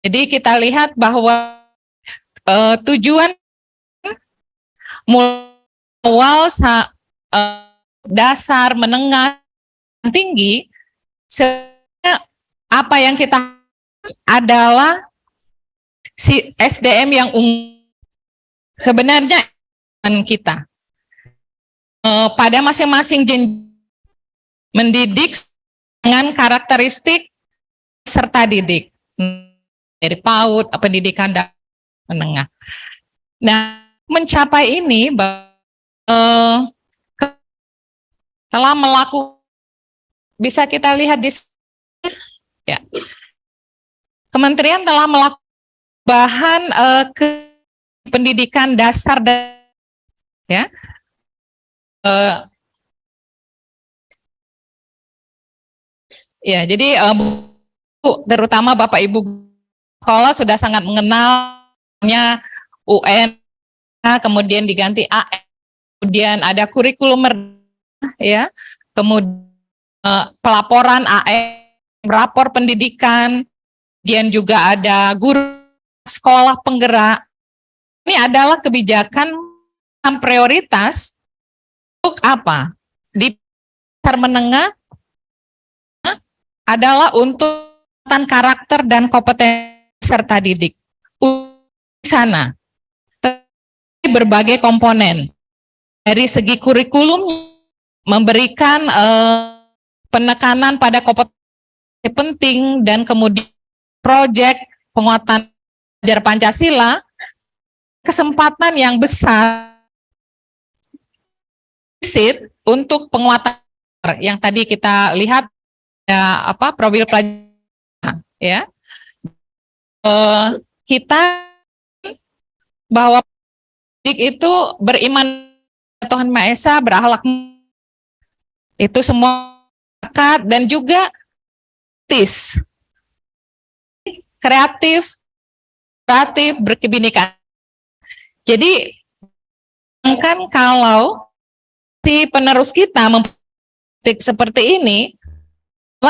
Jadi kita lihat bahwa tujuan awal dasar, menengah, tinggi, sebenarnya apa yang kita adalah si SDM yang sebenarnya kita pada masing-masing jenjang mendidik dengan karakteristik serta didik dari PAUD, pendidikan dan menengah. Nah, mencapai ini telah melakukan, bisa kita lihat di ya, Kementerian telah melakukan bahan pendidikan dasar dan ya ya jadi terutama Bapak Ibu sekolah sudah sangat mengenalnya UN, kemudian diganti AN, kemudian ada kurikulum ya, kemudian pelaporan AN, rapor pendidikan, kemudian juga ada guru sekolah penggerak. Ini adalah kebijakan prioritas untuk apa? Di dasar menengah adalah untuk karakter dan kompetensi serta didik. Di sana berbagai komponen dari segi kurikulum memberikan penekanan pada kompetensi penting dan kemudian proyek penguatan ajar Pancasila, kesempatan yang besar untuk penguatan yang tadi kita lihat ya, profil pelajaran ya, kita bahwa itu beriman Tuhan Maha Esa, berakhlak, itu semua dan juga kreatif, berkebinekaan. Jadi kan kalau si penerus kita seperti ini,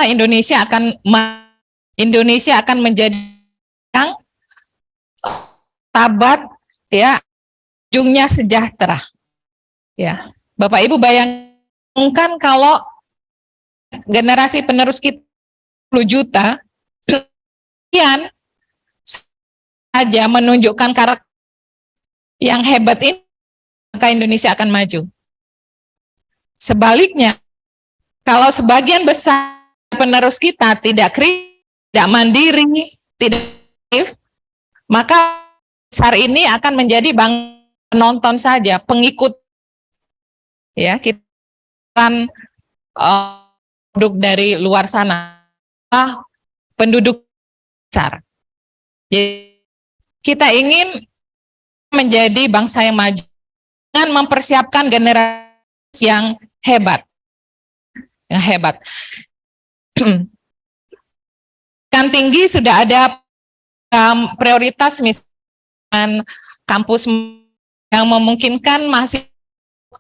Indonesia akan menjadi yang tabat ya, ujungnya sejahtera. Ya, Bapak Ibu bayangkan kalau generasi penerus kita 10 juta sekian saja menunjukkan karakter yang hebat ini, maka Indonesia akan maju. Sebaliknya, kalau sebagian besar penerus kita tidak kritis, tidak mandiri, tidak aktif, maka besar ini akan menjadi penonton saja, pengikut. Ya, kita akan produk dari luar sana, penduduk besar. Jadi, kita ingin menjadi bangsa yang maju dengan mempersiapkan generasi yang hebat. Kan tinggi sudah ada prioritas misalkan kampus yang memungkinkan masih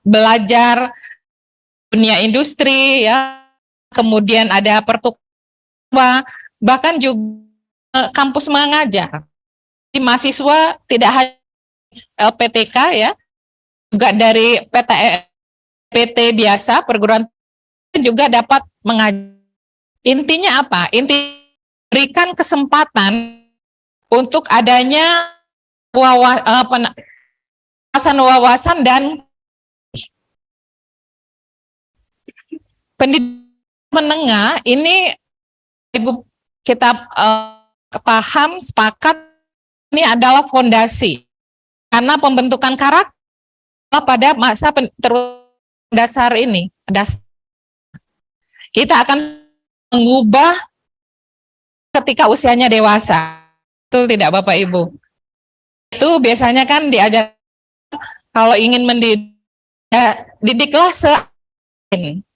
belajar dunia industri ya, kemudian ada pertukaran, bahkan juga kampus mengajar. Di mahasiswa tidak hanya LPTK ya, juga dari PT biasa, perguruan juga dapat mengajar. Intinya apa? Berikan kesempatan untuk adanya wawasan dan pendidikan menengah ini, Ibu, kita paham, sepakat, ini adalah fondasi karena pembentukan karakter pada masa dasar ini. Kita akan mengubah ketika usianya dewasa. Betul tidak Bapak Ibu? Itu biasanya kan diajar kalau ingin mendidik, didiklah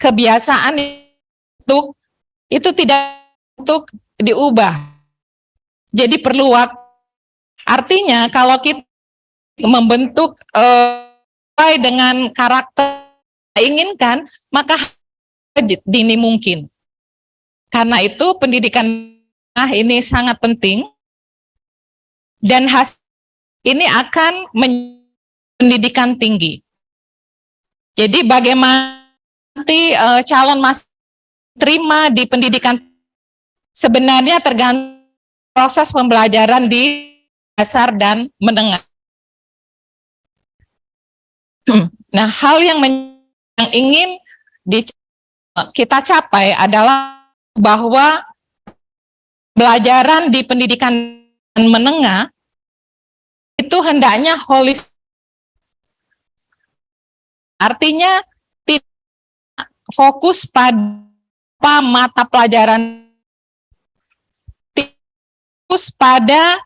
kebiasaan itu tidak untuk diubah. Jadi perlu waktu. Artinya kalau kita membentuk sesuai dengan karakter inginkan, maka dini mungkin. Karena itu pendidikan ini sangat penting dan hasil ini akan pendidikan tinggi. Jadi bagaimana nanti calon mas terima di pendidikan sebenarnya tergantung proses pembelajaran di dasar dan menengah. Nah, hal yang ingin kita capai adalah bahwa pelajaran di pendidikan menengah itu hendaknya holistik. Artinya tidak fokus pada mata pelajaran, fokus pada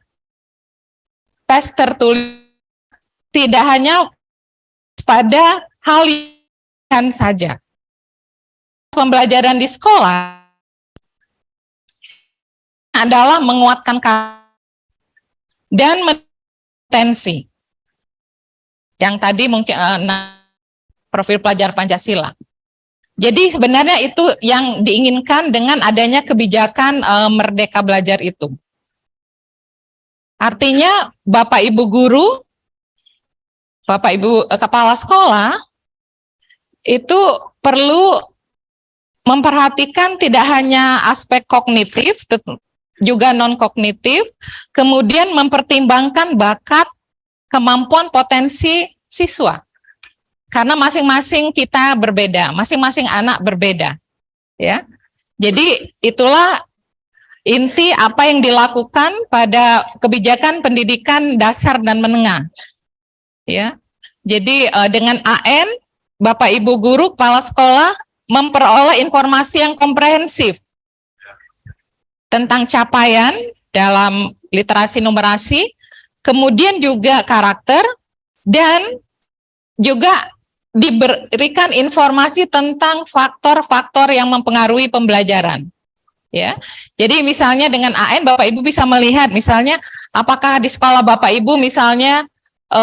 tes tertulis, tidak hanya pada hal yang saja. Pembelajaran di sekolah adalah menguatkan dan potensi. Yang tadi mungkin profil pelajar Pancasila. Jadi sebenarnya itu yang diinginkan dengan adanya kebijakan Merdeka Belajar itu. Artinya Bapak Ibu guru, Bapak Ibu kepala sekolah itu perlu memperhatikan tidak hanya aspek kognitif, juga non-kognitif, kemudian mempertimbangkan bakat, kemampuan, potensi siswa. Karena masing-masing kita berbeda, masing-masing anak berbeda. Ya. Jadi itulah inti apa yang dilakukan pada kebijakan pendidikan dasar dan menengah. Ya. Jadi dengan AN, Bapak Ibu guru, kepala sekolah memperoleh informasi yang komprehensif tentang capaian dalam literasi numerasi, kemudian juga karakter, dan juga diberikan informasi tentang faktor-faktor yang mempengaruhi pembelajaran. Ya, jadi misalnya dengan AN Bapak Ibu bisa melihat misalnya apakah di sekolah Bapak Ibu misalnya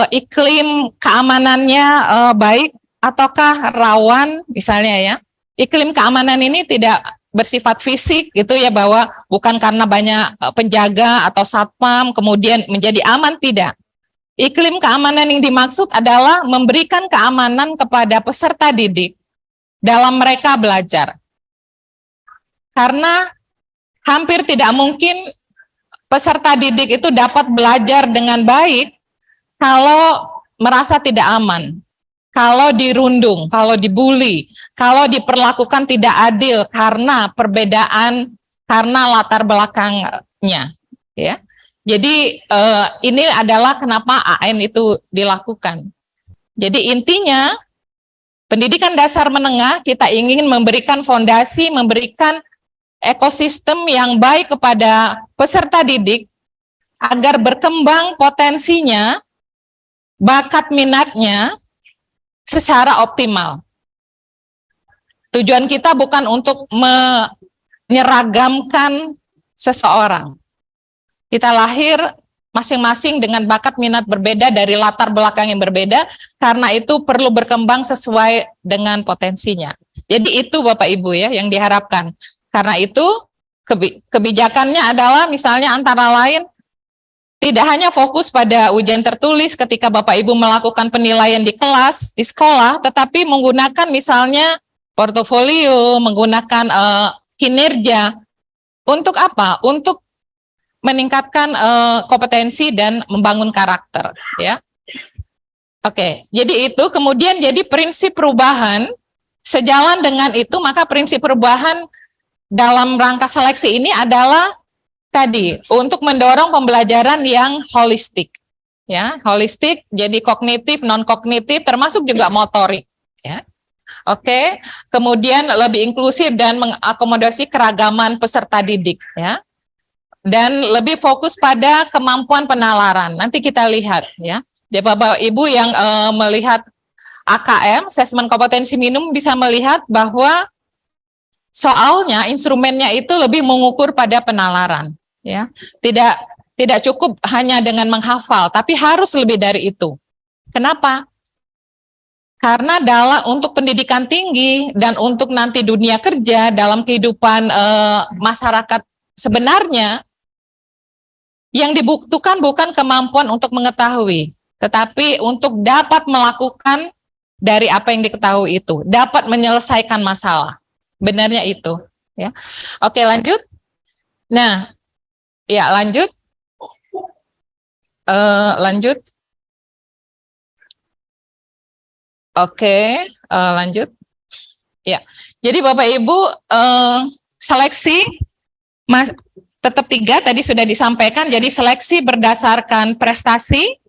iklim keamanannya baik ataukah rawan misalnya ya. Iklim keamanan ini tidak bersifat fisik gitu ya, bahwa bukan karena banyak penjaga atau satpam kemudian menjadi aman, tidak. Iklim keamanan yang dimaksud adalah memberikan keamanan kepada peserta didik dalam mereka belajar. Karena hampir tidak mungkin peserta didik itu dapat belajar dengan baik kalau merasa tidak aman, kalau dirundung, kalau dibully, kalau diperlakukan tidak adil karena perbedaan, karena latar belakangnya, ya. Jadi ini adalah kenapa AN itu dilakukan. Jadi intinya pendidikan dasar menengah kita ingin memberikan fondasi, memberikan ekosistem yang baik kepada peserta didik agar berkembang potensinya, bakat minatnya secara optimal. Tujuan kita bukan untuk menyeragamkan seseorang. Kita lahir masing-masing dengan bakat minat berbeda dari latar belakang yang berbeda, karena itu perlu berkembang sesuai dengan potensinya. Jadi itu Bapak Ibu ya yang diharapkan. Karena itu kebijakannya adalah misalnya antara lain tidak hanya fokus pada ujian tertulis ketika Bapak Ibu melakukan penilaian di kelas, di sekolah, tetapi menggunakan misalnya portofolio, menggunakan kinerja. Untuk apa? Untuk meningkatkan kompetensi dan membangun karakter, ya. Oke, jadi itu kemudian jadi prinsip perubahan, sejalan dengan itu maka prinsip perubahan dalam rangka seleksi ini adalah tadi untuk mendorong pembelajaran yang holistik, ya, holistik, jadi kognitif, non kognitif, termasuk juga motorik, ya. Oke, kemudian lebih inklusif dan mengakomodasi keragaman peserta didik, ya. Dan lebih fokus pada kemampuan penalaran. Nanti kita lihat ya. Jadi Bapak Ibu yang melihat AKM, asesmen kompetensi minimum, bisa melihat bahwa soalnya instrumennya itu lebih mengukur pada penalaran ya. Tidak cukup hanya dengan menghafal, tapi harus lebih dari itu. Kenapa? Karena untuk pendidikan tinggi dan untuk nanti dunia kerja dalam kehidupan masyarakat sebenarnya Yang dibutuhkan bukan kemampuan untuk mengetahui, tetapi untuk dapat melakukan dari apa yang diketahui itu, dapat menyelesaikan masalah. Benarnya itu, ya. Oke, lanjut. Nah, ya lanjut. Lanjut. Oke, lanjut. Ya. Jadi Bapak Ibu, seleksi tetap 3 tadi sudah disampaikan. Jadi seleksi berdasarkan prestasi,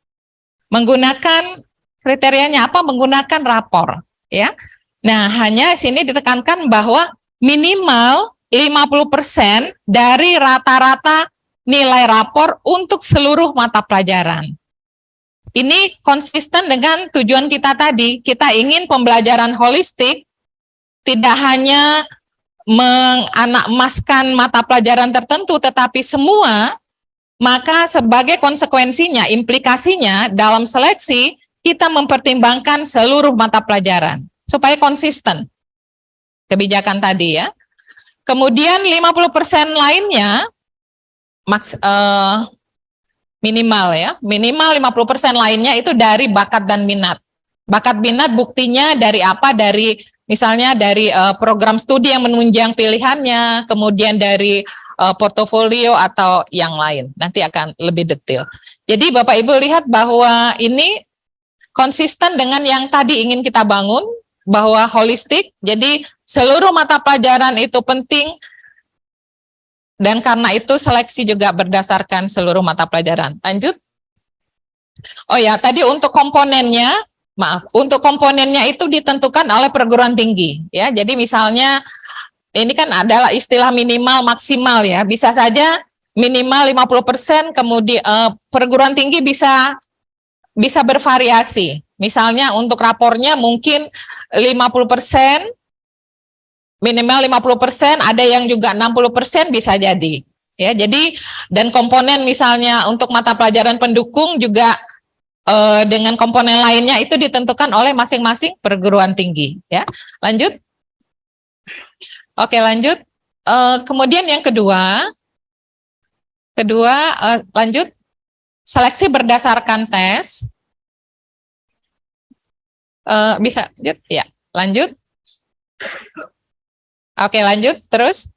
menggunakan kriterianya apa? Menggunakan rapor, ya. Nah, hanya sini ditekankan bahwa minimal 50% dari rata-rata nilai rapor untuk seluruh mata pelajaran. Ini konsisten dengan tujuan kita tadi. Kita ingin pembelajaran holistik tidak hanya menganak-emaskan mata pelajaran tertentu, tetapi semua, maka sebagai konsekuensinya, implikasinya dalam seleksi, kita mempertimbangkan seluruh mata pelajaran, supaya konsisten kebijakan tadi ya. Kemudian 50% lainnya, minimal ya, minimal 50% lainnya itu dari bakat dan minat. Bakat minat buktinya dari apa? Dari misalnya dari program studi yang menunjang pilihannya, kemudian dari portofolio atau yang lain. Nanti akan lebih detail. Jadi Bapak Ibu lihat bahwa ini konsisten dengan yang tadi ingin kita bangun, bahwa holistik. Jadi seluruh mata pelajaran itu penting, dan karena itu seleksi juga berdasarkan seluruh mata pelajaran. Lanjut. Oh ya, tadi untuk komponennya, untuk komponennya itu ditentukan oleh perguruan tinggi, ya. Jadi misalnya ini kan adalah istilah minimal maksimal ya. Bisa saja minimal 50%, kemudian perguruan tinggi bisa bervariasi. Misalnya untuk rapornya mungkin 50%, minimal 50%, ada yang juga 60% bisa jadi. Ya, jadi dan komponen misalnya untuk mata pelajaran pendukung juga dengan komponen lainnya itu ditentukan oleh masing-masing perguruan tinggi, ya. Lanjut. Oke, lanjut. Kemudian yang kedua, lanjut. Seleksi berdasarkan tes. Bisa, ya. Lanjut. Oke, lanjut. Terus,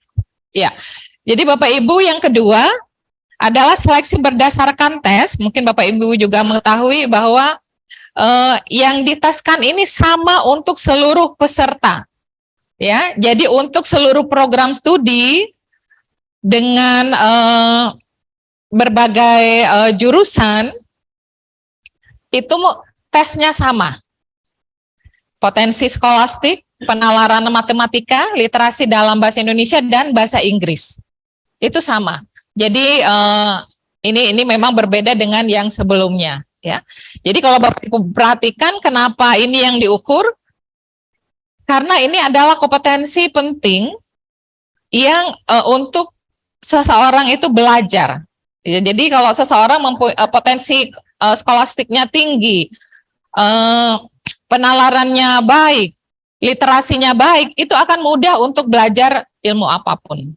ya. Jadi Bapak Ibu yang kedua adalah seleksi berdasarkan tes. Mungkin Bapak Ibu juga mengetahui bahwa yang diteskan ini sama untuk seluruh peserta. Ya, jadi untuk seluruh program studi dengan berbagai jurusan itu tesnya sama. Potensi skolastik, penalaran matematika, literasi dalam bahasa Indonesia dan bahasa Inggris. Itu sama. Jadi ini memang berbeda dengan yang sebelumnya, ya. Jadi kalau Bapak Ibu perhatikan kenapa ini yang diukur, karena ini adalah kompetensi penting yang untuk seseorang itu belajar. Ya, jadi kalau seseorang potensi skolastiknya tinggi, penalarannya baik, literasinya baik, itu akan mudah untuk belajar ilmu apapun.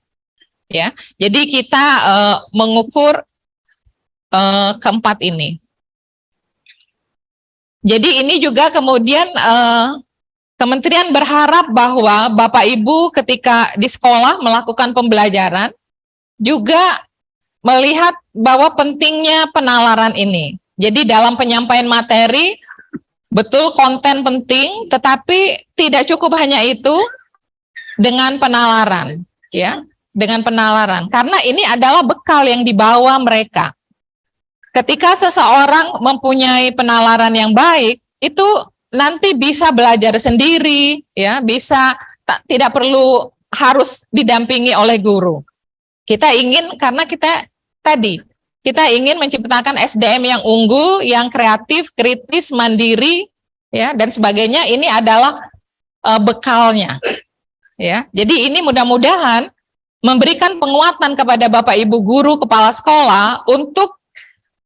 Ya, jadi kita mengukur keempat ini. Jadi ini juga kemudian Kementerian berharap bahwa Bapak Ibu ketika di sekolah melakukan pembelajaran juga melihat bahwa pentingnya penalaran ini. Jadi dalam penyampaian materi betul konten penting, tetapi tidak cukup hanya itu dengan penalaran, ya. Dengan penalaran, karena ini adalah bekal yang dibawa mereka. Ketika seseorang mempunyai penalaran yang baik, itu nanti bisa belajar sendiri, ya, bisa tidak perlu harus didampingi oleh guru. Kita ingin, karena kita ingin menciptakan SDM yang unggul, yang kreatif, kritis, mandiri, ya, dan sebagainya. Ini adalah bekalnya, ya. Jadi ini mudah-mudahan memberikan penguatan kepada Bapak Ibu guru, kepala sekolah untuk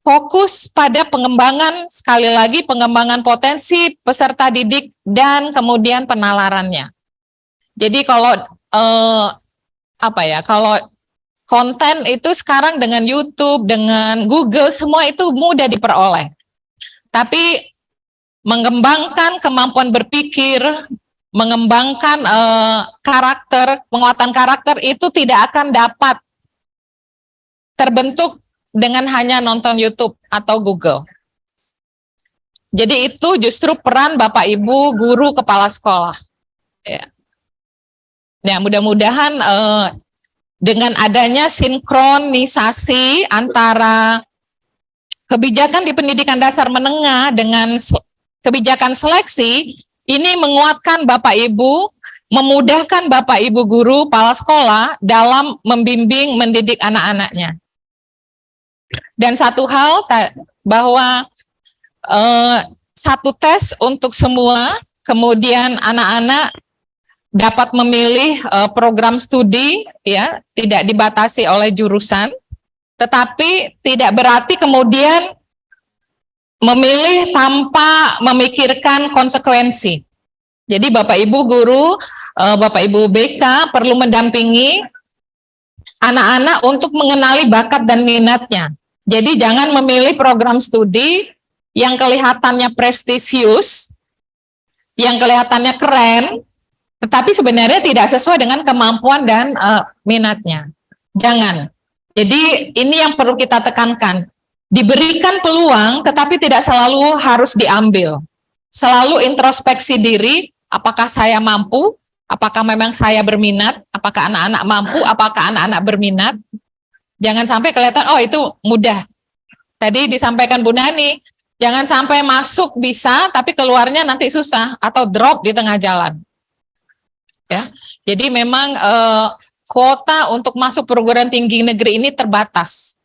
fokus pada pengembangan, sekali lagi pengembangan potensi peserta didik dan kemudian penalarannya. Jadi kalau kalau konten itu sekarang dengan YouTube, dengan Google, semua itu mudah diperoleh. Tapi mengembangkan kemampuan berpikir, mengembangkan karakter, penguatan karakter itu tidak akan dapat terbentuk dengan hanya nonton YouTube atau Google. Jadi itu justru peran Bapak Ibu guru kepala sekolah. Ya. Nah, mudah-mudahan dengan adanya sinkronisasi antara kebijakan di pendidikan dasar menengah dengan kebijakan seleksi, ini menguatkan Bapak Ibu, memudahkan Bapak Ibu guru kepala sekolah dalam membimbing mendidik anak-anaknya. Dan satu hal bahwa satu tes untuk semua, kemudian anak-anak dapat memilih program studi, ya, tidak dibatasi oleh jurusan, tetapi tidak berarti kemudian memilih tanpa memikirkan konsekuensi. Jadi Bapak Ibu guru, Bapak Ibu BK perlu mendampingi anak-anak untuk mengenali bakat dan minatnya. Jadi jangan memilih program studi yang kelihatannya prestisius, yang kelihatannya keren, tetapi sebenarnya tidak sesuai dengan kemampuan dan minatnya. Jangan. Jadi ini yang perlu kita tekankan. Diberikan peluang, tetapi tidak selalu harus diambil. Selalu introspeksi diri, apakah saya mampu, apakah memang saya berminat, apakah anak-anak mampu, apakah anak-anak berminat. Jangan sampai kelihatan, oh itu mudah. Tadi disampaikan Bu Nani, jangan sampai masuk bisa, tapi keluarnya nanti susah, atau drop di tengah jalan. Ya, jadi memang kuota untuk masuk perguruan tinggi negeri ini terbatas.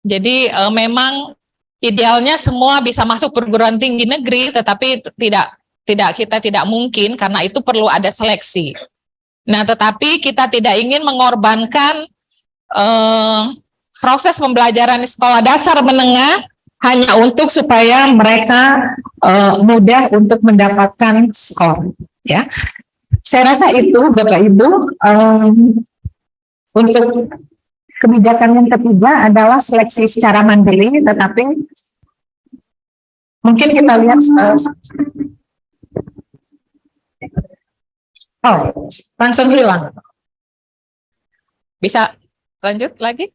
Jadi memang idealnya semua bisa masuk perguruan tinggi negeri, tetapi kita tidak mungkin karena itu perlu ada seleksi. Nah, tetapi kita tidak ingin mengorbankan proses pembelajaran di sekolah dasar menengah hanya untuk supaya mereka mudah untuk mendapatkan skor. Ya, saya rasa itu Bapak Ibu. Untuk kebijakan yang ketiga adalah seleksi secara mandiri, tetapi mungkin kita lihat langsung hilang. Bisa lanjut lagi?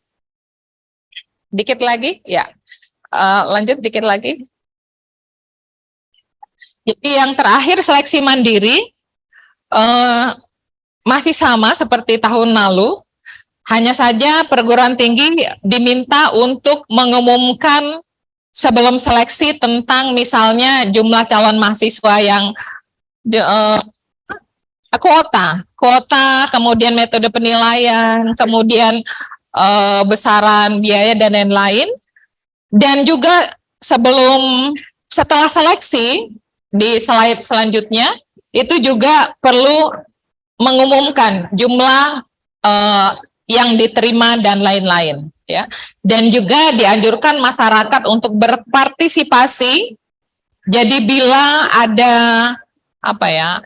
Dikit lagi? Ya. Lanjut dikit lagi. Jadi yang terakhir seleksi mandiri masih sama seperti tahun lalu. Hanya saja perguruan tinggi diminta untuk mengumumkan sebelum seleksi tentang misalnya jumlah calon mahasiswa yang kuota, kemudian metode penilaian, kemudian besaran biaya dan lain-lain. Dan juga setelah seleksi di slide selanjutnya itu juga perlu mengumumkan jumlah yang diterima dan lain-lain, ya. Dan juga dianjurkan masyarakat untuk berpartisipasi. Jadi bila ada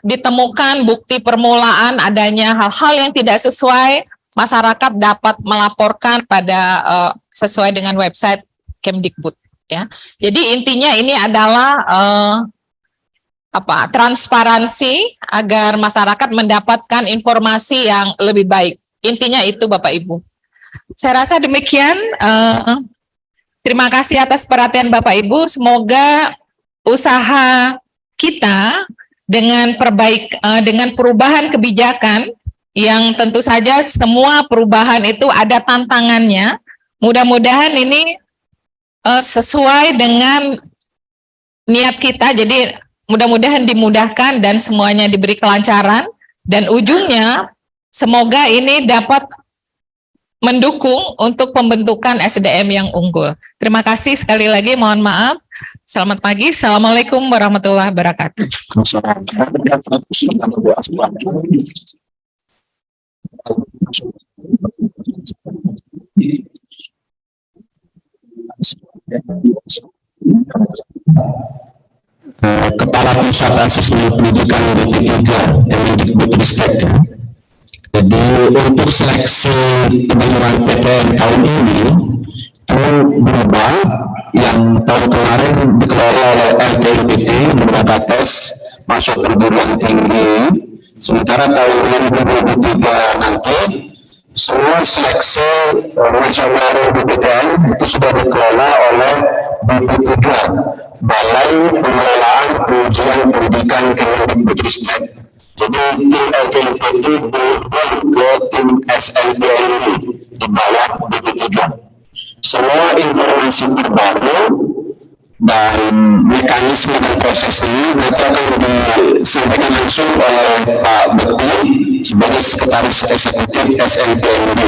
ditemukan bukti permulaan adanya hal-hal yang tidak sesuai, masyarakat dapat melaporkan pada sesuai dengan website Kemdikbud, ya. Jadi intinya ini adalah transparansi agar masyarakat mendapatkan informasi yang lebih baik. Intinya itu Bapak Ibu. Saya rasa demikian. Terima kasih atas perhatian Bapak Ibu. Semoga usaha kita dengan perubahan kebijakan yang tentu saja semua perubahan itu ada tantangannya. Mudah-mudahan ini sesuai dengan niat kita. Jadi mudah-mudahan dimudahkan dan semuanya diberi kelancaran, dan ujungnya semoga ini dapat mendukung untuk pembentukan SDM yang unggul. Terima kasih sekali lagi, mohon maaf. Selamat pagi, Assalamualaikum warahmatullahi wabarakatuh. Kepala Pusat Asesmen Pendidikan BP3 Kemdikbudristek. Jadi untuk seleksi penerimaan PTN tahun ini itu berubah. Yang tahun kemarin dikelola oleh LTMPT beberapa tes masuk perguruan tinggi, sementara tahun 2023 nanti semua seleksi nasional PTN itu sudah dikelola oleh BP3, Balai Pengelolaan Ujian Pendidikan Kemendikbudristek. Jadi tim LTMPT berubah ke tim SNPNB di bawah BP3. Semua informasi terbaru dan mekanisme dan prosesnya nanti akan disampaikan langsung oleh Pak Bekti sebagai Sekretaris Eksekutif SNPNB.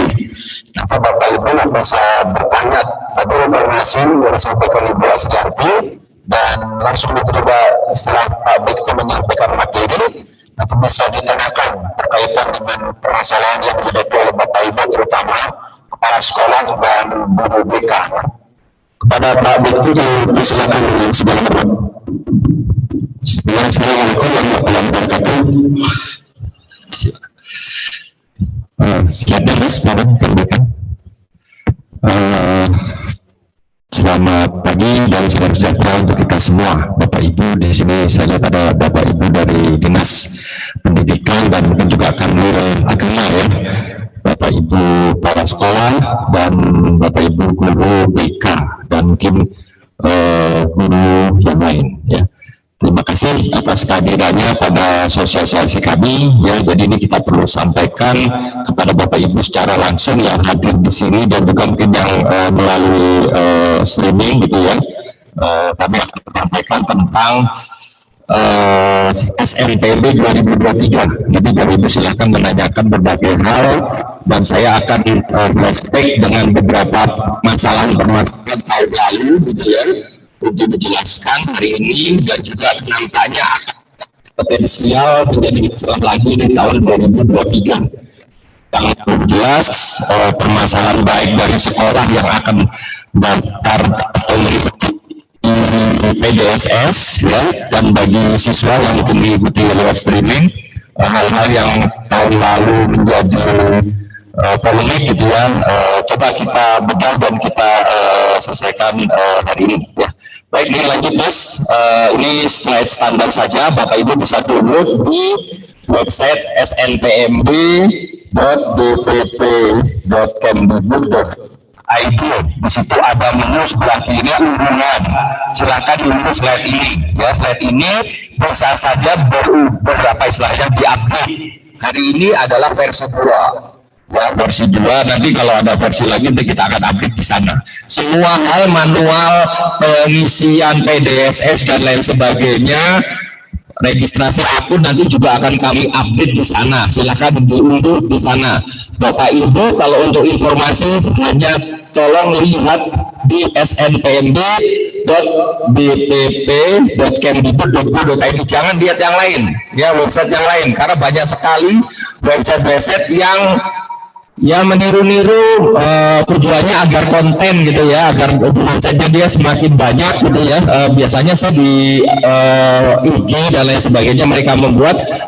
Nah, Bapak Ibu bisa bertanya tadi informasi yang disampaikan Ibu Asjanti dan langsung diterima setelah Pak Bekti menyampaikan materi, nanti bisa ditanyakan berkaitan dengan permasalahan yang dihadapi oleh Bapak Ibu, terutama kepala sekolah dan guru BK. Kepada Pak Bekti silakan dengan segala hormat. Assalamualaikum warahmatullahi wabarakatuh. Silakan Mas, mohon tambahkan. Selamat pagi dan salam sejahtera untuk kita semua, Bapak Ibu. Di sini saya lihat ada Bapak Ibu dari Dinas Pendidikan dan mungkin juga Kanwil Agama ya. Bapak Ibu para sekolah dan Bapak Ibu guru BK dan mungkin guru yang lain ya. Terima kasih atas kehadirannya pada sosialisasi kami ya. Jadi ini kita perlu sampaikan kepada Bapak Ibu secara langsung yang hadir di sini dan juga mungkin yang melalui streaming gitu ya. Kami akan menyampaikan tentang SNPB 2023. Jadi Bapak Ibu silakan menanyakan berbagai hal dan saya akan flashback dengan beberapa permasalahan tahun lalu gitu ya, untuk dijelaskan hari ini dan juga nampaknya potensial menjadi masalah lagi di tahun 2023. Yang jelas permasalahan baik dari sekolah yang akan daftar atau mengikuti PDSS ya, dan bagi siswa yang mungkin mengikuti lewat streaming, hal-hal yang tahun lalu menjadi polemik gitu ya, coba kita bedah dan kita selesaikan hari ini ya. Baik, ini lanjut Mas, ini slide standar saja, Bapak Ibu bisa download di website snpmb.dpp.kemdikbud.id. Di situ ada menu sebelah kiri unduhan. Silakan unduh slide ini. Ya, slide ini bisa saja berapa istilahnya diupdate. Hari ini adalah versi 2. Ya, versi 2, nanti kalau ada versi lagi kita akan update di sana. Semua hal manual pengisian PDSS dan lain sebagainya, registrasi akun nanti juga akan kami update di sana. Silakan diunduh di sana. Bapak Ibu kalau untuk informasi hanya tolong lihat di snpmb.dpp.kemdikbud.go.id. Jangan lihat yang lain, ya, website yang lain, karena banyak sekali website yang meniru-niru, tujuannya agar konten gitu ya, agar website dia semakin banyak gitu ya. Biasanya saya di IG dan lain sebagainya mereka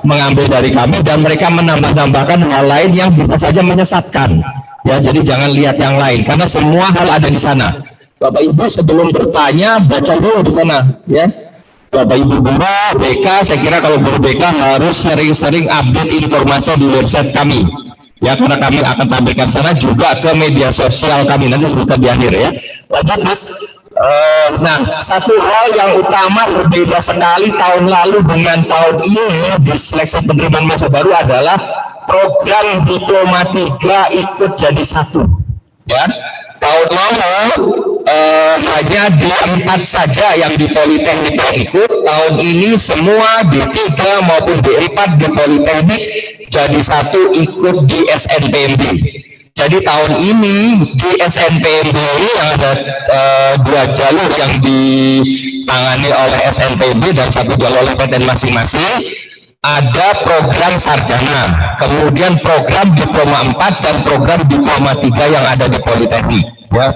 mengambil dari kami dan mereka menambahkan hal lain yang bisa saja menyesatkan ya. Jadi jangan lihat yang lain karena semua hal ada di sana. Bapak Ibu sebelum bertanya baca dulu di sana ya. Bapak Ibu guru BK, saya kira kalau guru BK harus sering-sering update informasi di website kami. Ya, karena kami akan tampilkan sana juga ke media sosial kami, nanti sebutkan di akhir ya. Lanjut Mas. Nah, satu hal yang utama berbeda sekali tahun lalu dengan tahun ini di seleksi penerimaan masa baru adalah program Diploma 3 ikut jadi satu. Ya, tahun lalu hanya D4 saja yang di Politeknik yang ikut. Tahun ini semua D3 maupun D4 di Politeknik jadi satu ikut di SNPMB. Jadi tahun ini di SNPMB ini yang ada 2 jalur yang ditangani oleh SNPMB dan 1 jalur oleh PTN masing-masing. Ada program sarjana, kemudian program diploma 4 dan program diploma 3 yang ada di Politeknik ya.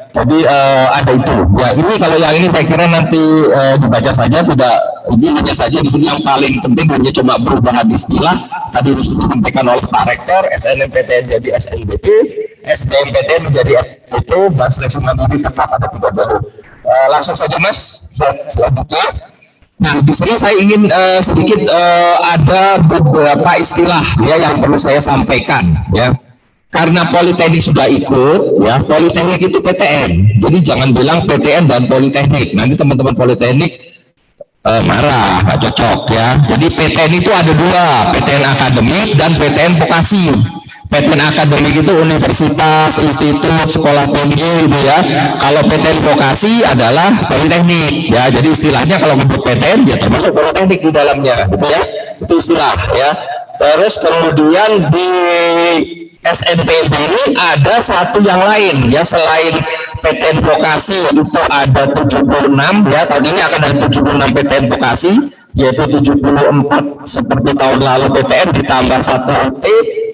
Jadi ada itu ya. Ini kalau yang ini saya kira nanti dibaca saja, tidak Ini hanya saja di sini yang paling penting hanya cuma perubahan istilah. Tadi sudah disampaikan oleh Pak Rektor, SNMPTN jadi SNBP, SBMPTN menjadi SNBP, dan seleksi mandiri tetap ada 3 jalur. Langsung saja Mas, selanjutnya. Nah, di sini saya ingin sedikit ada beberapa istilah ya yang perlu saya sampaikan ya. Karena Politeknik sudah ikut, ya Politeknik itu PTN, jadi jangan bilang PTN dan Politeknik. Nanti teman-teman Politeknik marah, nggak cocok ya. Jadi PTN itu ada 2, PTN akademik dan PTN vokasi. PTN akademik itu universitas, institut, sekolah tinggi gitu ya. Kalau PTN vokasi adalah Politeknik ya. Jadi istilahnya kalau untuk PTN ya termasuk Politeknik di dalamnya, gitu ya. Itu istilah ya. Terus kemudian di SNPB ini ada satu yang lain ya, selain PTN vokasi itu ada 76 ya, tahun ini akan ada 76 PTN vokasi, yaitu 74 seperti tahun lalu PTN ditambah 1 UT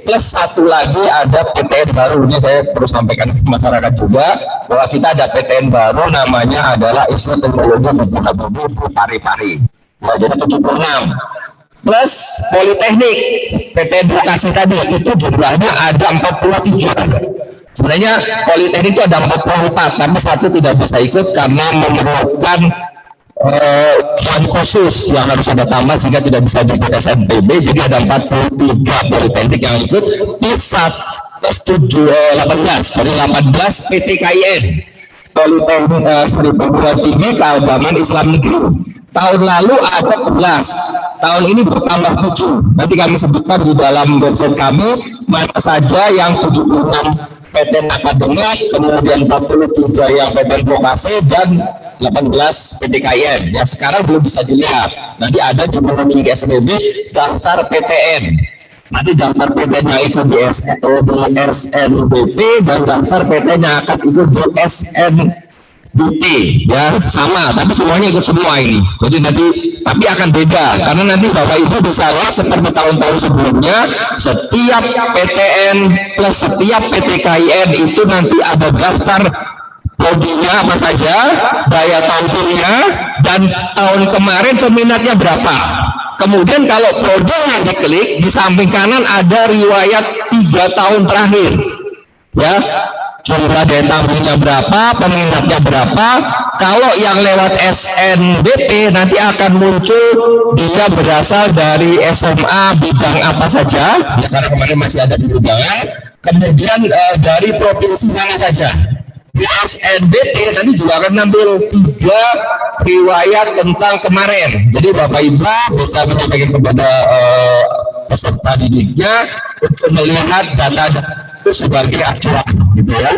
plus satu lagi ada PTN baru. Ini saya perlu sampaikan ke masyarakat juga bahwa kita ada PTN baru namanya adalah Institut Teknologi Bujana Bumi Pari-Pari. Nah, jadi 76 plus Politeknik PTN vokasi tadi itu jumlahnya ada 43. Sebenarnya Politeknik itu ada 44, tapi satu tidak bisa ikut karena memerlukan khusus yang harus ada tambah sehingga tidak bisa ikut SNPB. Jadi ada 43 Politeknik yang ikut plus 18 PTKIN Politeknik Perguruan Tinggi Keagamaan Islam Negeri. Tahun lalu ada 11, tahun ini bertambah 7. Nanti kami sebutkan di dalam website kami mana saja yang 76 PTN akademik, kemudian 43 yang PTN vokasi dan 18 PTKIN. Ya sekarang belum bisa dilihat. Nanti ada di SNB daftar PTN. Nanti daftar PTN yang ikut di SNBP dan daftar PTN yang akan ikut di SNBP ya sama, tapi semuanya ikut semua ini. Jadi nanti tapi akan beda karena nanti Bapak Ibu bisa lihat seperti tahun-tahun sebelumnya, setiap PTN plus setiap PTKIN itu nanti ada daftar prodinya apa saja, daya tampilnya, dan tahun kemarin peminatnya berapa. Kemudian kalau prodinya diklik, di samping kanan ada riwayat 3 tahun terakhir. Ya, jumlah daya tampilnya berapa, peminatnya berapa. Kalau yang lewat SNBP nanti akan muncul dia berasal dari SMA bidang apa saja, ya, karena kemarin masih ada di undangan. Kemudian dari provinsi mana saja. Di SNBP tadi juga akan ngambil 3 riwayat tentang kemarin. Jadi Bapak Ibu bisa menyampaikan kepada peserta didiknya untuk melihat data itu sebagai acuan, gitu ya.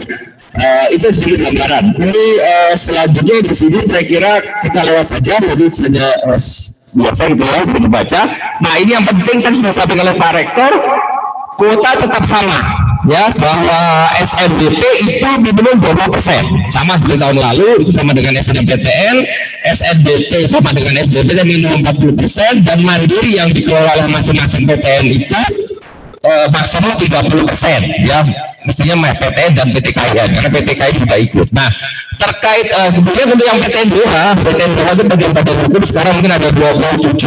Itu sedikit gambaran. Ini selanjutnya di sini saya kira kita lewat saja, jadi hanya biasa gitu ya, bisa dibaca. Nah ini yang penting kan sudah disampaikan oleh Pak Rektor, kuota tetap sama. Ya, bahwa SNBP itu minimum 20%, sama seperti tahun lalu, itu sama dengan SNMPTN, SNBP sama dengan SBMPTN minimum 40%, dan mandiri yang dikelola oleh masing-masing PTN itu maksimum 30%, ya, mestinya PTN dan PTKIN, karena PTKIN tidak ikut. Nah, terkait kemudian untuk yang PTN 2 itu bagian-bagian hukum sekarang mungkin ada 27,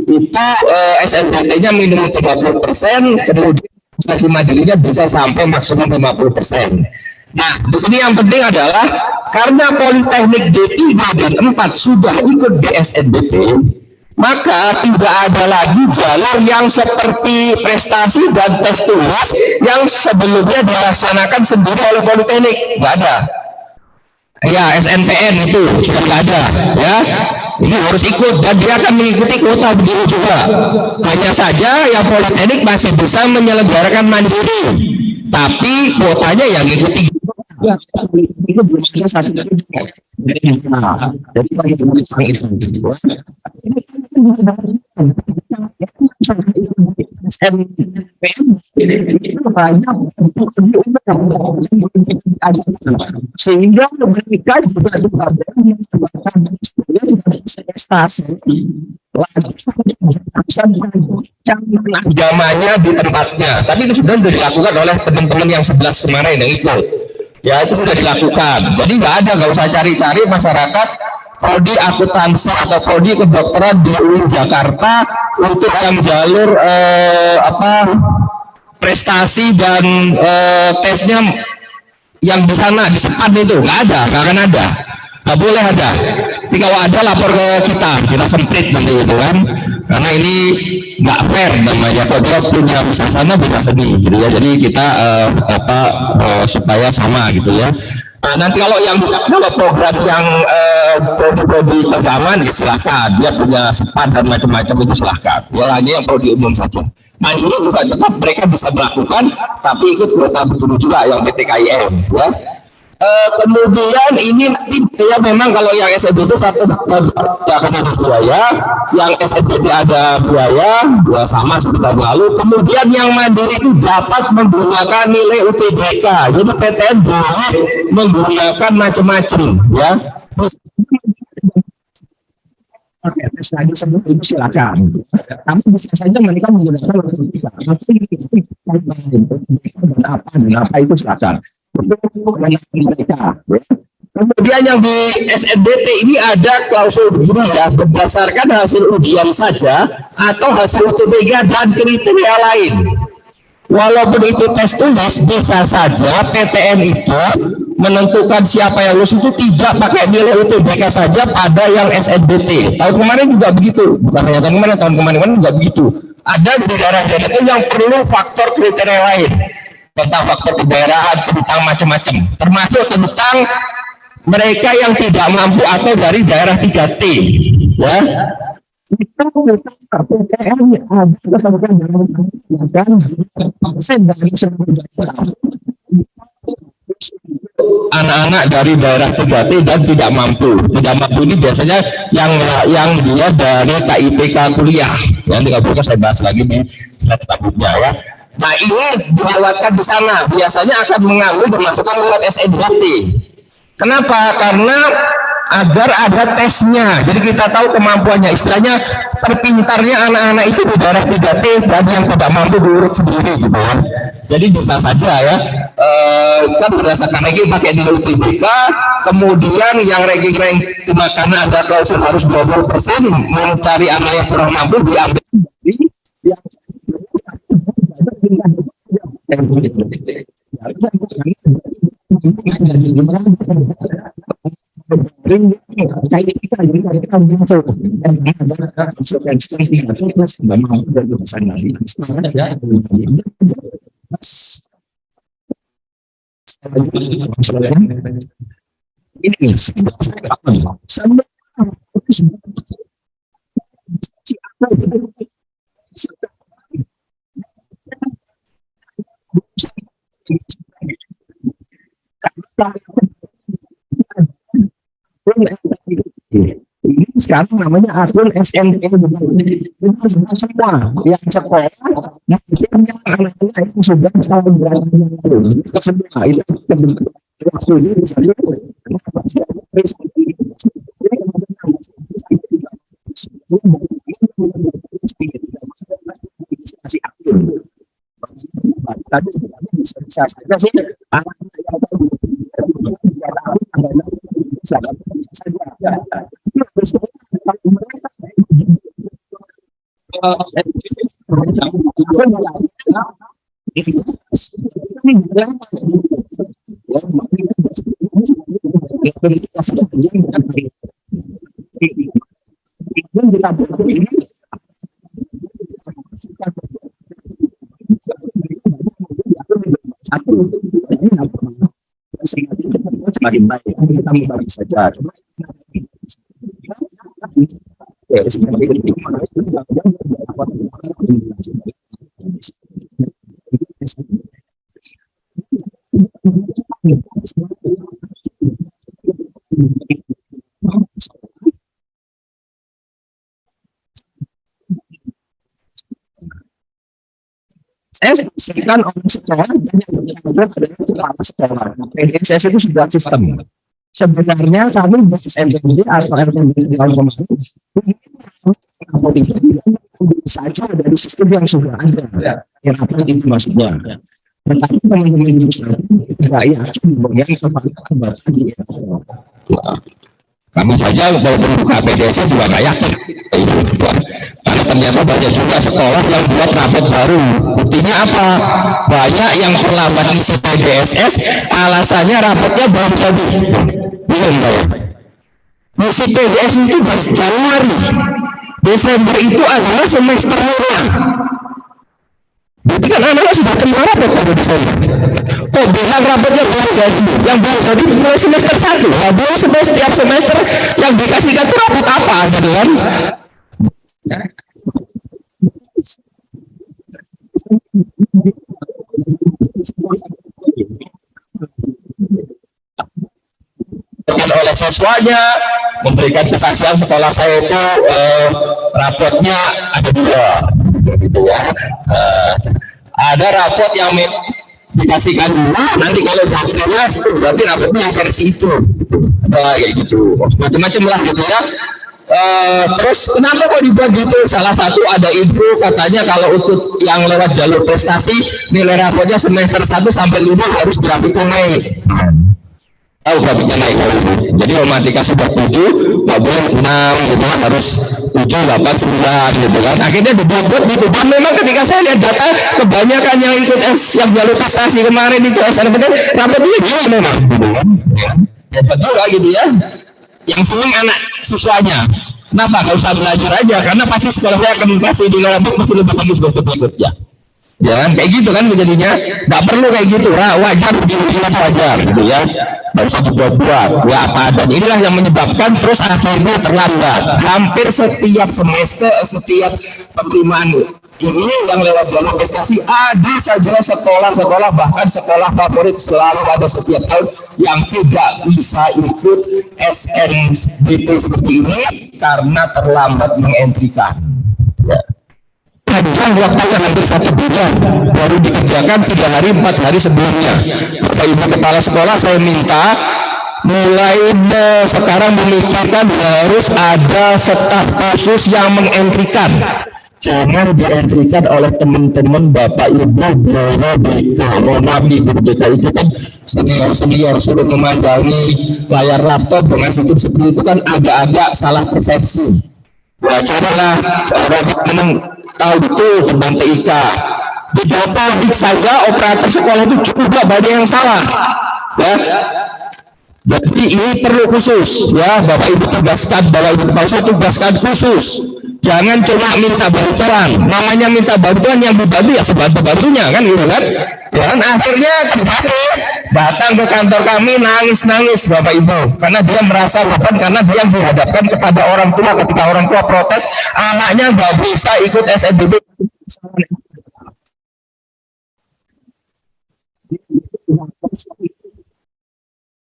itu SNBP-nya minimum 30%, kemudian seleksi mandirinya bisa sampai maksimum 50%. Nah, di sini yang penting adalah karena Politeknik D3 dan 4 sudah ikut di SNBP, maka tidak ada lagi jalur yang seperti prestasi dan tes tulis yang sebelumnya dilaksanakan sendiri oleh Politeknik, nggak ada. Ya, SNPN itu sudah nggak ada, ya. Ini harus ikut dan dia akan mengikuti kuota begitu juga. Hanya saja yang Politeknik masih bisa menyelenggarakan mandiri, tapi kuotanya yang ikuti. Itu belum selesai. Jadi bagi teman-teman itu sehingga mereka juga agamanya di tempatnya, tapi itu sudah dilakukan oleh teman-teman yang 11 kemarin yang ikut. Ya itu sudah dilakukan. Jadi nggak usah cari-cari masyarakat prodi akuntansi atau prodi kedokteran di UI Jakarta untuk yang jalur prestasi dan tesnya yang di sana di SEPAD itu nggak akan ada, nggak boleh ada. Tapi kalau ada lapor ke kita semprit nanti itu kan, karena ini nggak fair namanya. Kalau dia punya bisa sana bisa sini gitu ya, jadi kita supaya sama gitu ya. Nah, nanti kalau program yang prodi keagamaan ya silahkan, dia punya SEPAD dan macam-macam itu silahkan. Dia lagi yang prodi umum saja. Nah ini juga tetap mereka bisa melakukan, tapi ikut kuota betul juga yang PTKIM ya. Kemudian ini nanti ya memang kalau yang SNBT satu akan ada biaya, yang SNBT ada biaya, ya sama seperti lalu. Kemudian yang mandiri itu dapat menggunakan nilai UTBK, jadi PTN boleh menggunakan macam-macam ya. Oke, tes lagi sebelum itu silakan. Kamu bisa saja mereka menggunakan matematika. Dan apa itu silakan. Kemudian yang di SNBT ini ada klausul begini ya, berdasarkan hasil ujian saja atau hasil UTBK dan kriteria lain. Walaupun itu tes tulis, bisa saja PTN itu menentukan siapa yang lulus itu tidak pakai nilai UTBK saja pada yang SNBT. Tahun kemarin juga begitu, bukan hanya tahun kemarin juga begitu. Ada di daerah-daerah itu yang perlu faktor kriteria lain, tentang faktor kedaerahan, tentang macam-macam, termasuk tentang mereka yang tidak mampu atau dari daerah 3T, ya. Anak-anak dari daerah 3T dan tidak mampu ini biasanya yang dia dari KIPK kuliah. Nanti kalau saya bahas lagi di slide selanjutnya ya. Nah ini dilewatkan di sana, biasanya akan mengambil dimasukkan lewat SNBT. Kenapa? Karena agar ada tesnya, jadi kita tahu kemampuannya. Istilahnya terpintarnya anak-anak itu di daerah 3T dan yang tidak mampu diurut sendiri gitu ya. Jadi bisa saja ya, kan berdasarkan ranking pakai nilai UTBK, kemudian yang ranking karena ada klausul harus 20%, mencari anak yang kurang mampu diambil ini sekarang namanya akun SNT itu semua yang sekolah yang anak-anak itu sudah tahun berapa itu semua itu tadi bisa saja sih semakin baik kita membagi saja. Saya selesaikan oleh sekolah dan yang kedua adalah kepala sekolah. PDSS itu sebuah sistem. Sebenarnya kami basis MPD atau RPD di tahun saja dari sistem yang sudah ada. Yang apa itu maksudnya? Tetapi teman-teman tidak yakin bahwa yang kepala di Kami saja walaupun buka PDS juga nggak yakin itu, karena ternyata banyak juga sekolah yang buat rapot baru. Buktinya apa? Banyak yang terlambat isi PDSS, alasannya rapotnya belum jadi. Belum tahu. Isi PDS itu baru Januari, Desember itu adalah semester 5. Berarti kan anak sudah terima rapot pada Desember. Kok bilang rapotnya belum jadi? Yang belum jadi mulai semester 1. Nah, belum setiap semester yang dikasihkan itu rapot apa gitu kan? Oleh siswanya memberikan kesaksian sekolah saya itu rapotnya ada 2 gitu ya. Ada rapot yang dikasihkan dulu, nanti kalau diterima berarti rapotnya yang versi itu ada kayak gitu, macam-macam lah gitu ya. Terus kenapa kok dibuat gitu? Salah satu ada info katanya kalau ikut yang lewat jalur prestasi nilai rapotnya semester 1 sampai 5 harus grafiknya naik. Tahu grafiknya naik. Jadi matematika sudah 7, nggak boleh 6 gitu kan, harus 7, 8, 9 gitu kan. Akhirnya dibuat gitu. Dan memang ketika saya lihat data kebanyakan yang ikut yang jalur prestasi kemarin itu SNMPTN rapotnya gini memang gitu kan. Hebat juga gitu ya. Yang senang anak siswanya. Kenapa? Nggak usah belajar aja, karena pasti sekolah saya akan kasih di rapot masih lebih bagus semester berikutnya. Ya, kayak gitu kan jadinya. Nggak perlu kayak gitu, wajar begini wajar gitu ya. Nggak usah dibuat-buat ya apa. Dan inilah yang menyebabkan terus akhirnya terlambat. Hampir setiap semester, setiap penerimaan ini yang lewat jalur prestasi ada saja sekolah-sekolah, bahkan sekolah favorit selalu ada setiap tahun yang tidak bisa ikut SNBP seperti ini karena terlambat mengentrikan. Ya. Panjang waktunya hampir 1 bulan baru dikerjakan 3 hari 4 hari sebelumnya. Bapak Ibu Kepala Sekolah saya minta mulai sekarang memikirkan harus ada staf khusus yang mengentrikan. Jangan dientrikan oleh teman-teman Bapak Ibu guru BK. Mohon maaf nih, guru BK itu kan senior suruh memandangi layar laptop dengan sistem seperti itu kan agak-agak salah persepsi. Ya, carilah orang yang memang tahu betul tentang TIK. Di data saja operator sekolah itu juga banyak yang salah. Ya. Jadi ini perlu khusus ya, Bapak Ibu tugaskan, Bapak Ibu Kepala Sekolah tugaskan khusus. Jangan cuma minta bantuan. Namanya minta bantuan yang dibantu ya sebantu-bantunya kan gitu kan. Dan akhirnya terjadi datang ke kantor kami nangis-nangis Bapak Ibu karena dia merasa beban, karena dia dihadapkan kepada orang tua ketika orang tua protes anaknya nggak bisa ikut SNBP.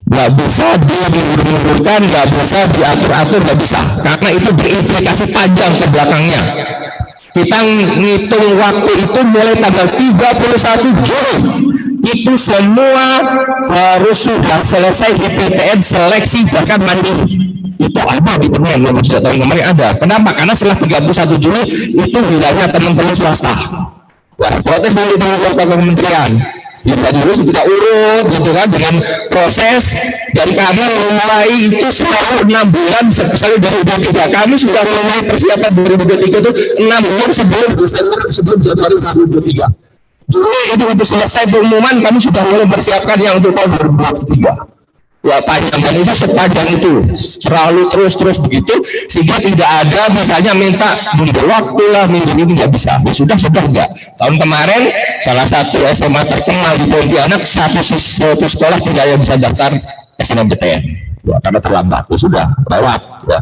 Nggak bisa dimundur-mundurkan, nggak bisa diatur-atur, nggak bisa, karena itu berimplikasi panjang ke belakangnya. Kita ngitung waktu itu mulai tanggal 31 Juli itu semua harus sudah selesai di PTN seleksi bahkan mandiri. Itu ada di Kemen, sudah tahun kemarin ada. Kenapa? Karena setelah 31 Juli itu wilayah teman-teman swasta. Wah, protes dari teman swasta kementerian. Kita terus kita urut gitu kan dengan proses dari kami mulai itu selalu 6 bulan misalnya dari 2023 kami sudah mulai persiapan 2023 itu 6 bulan sebelum Desember sebelum Januari 2023. Juli itu selesai pengumuman kami sudah mulai persiapkan yang untuk tahun 2023. Ya panjang, dan itu sepanjang itu selalu terus begitu sehingga tidak ada misalnya minta mundur waktu lah minggu ini nggak bisa. Ya, sudah enggak. Tahun kemarin salah satu SMA terkenal di Pontianak satu sekolah tidak yang bisa daftar SNMPTN ya, karena terlambat. Ya, sudah lewat ya.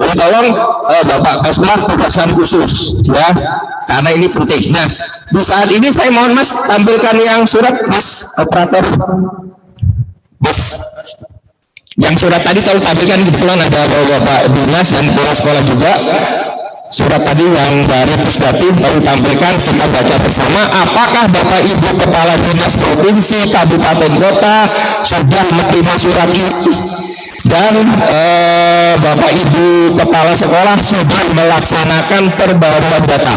Jadi tolong Bapak Kasmar tugaskan khusus ya karena ini penting. Nah di saat ini saya mohon Mas tampilkan yang surat Mas operator. Mas, yang surat tadi tahu tampilkan kebetulan ada Bapak Dinas dan Kepala Sekolah juga. Surat tadi yang dari Pusdatin baru tampilkan, kita baca bersama. Apakah Bapak Ibu Kepala Dinas Provinsi, Kabupaten, Kota sudah menerima surat ini? Dan Bapak Ibu Kepala Sekolah sudah melaksanakan perbaruan data.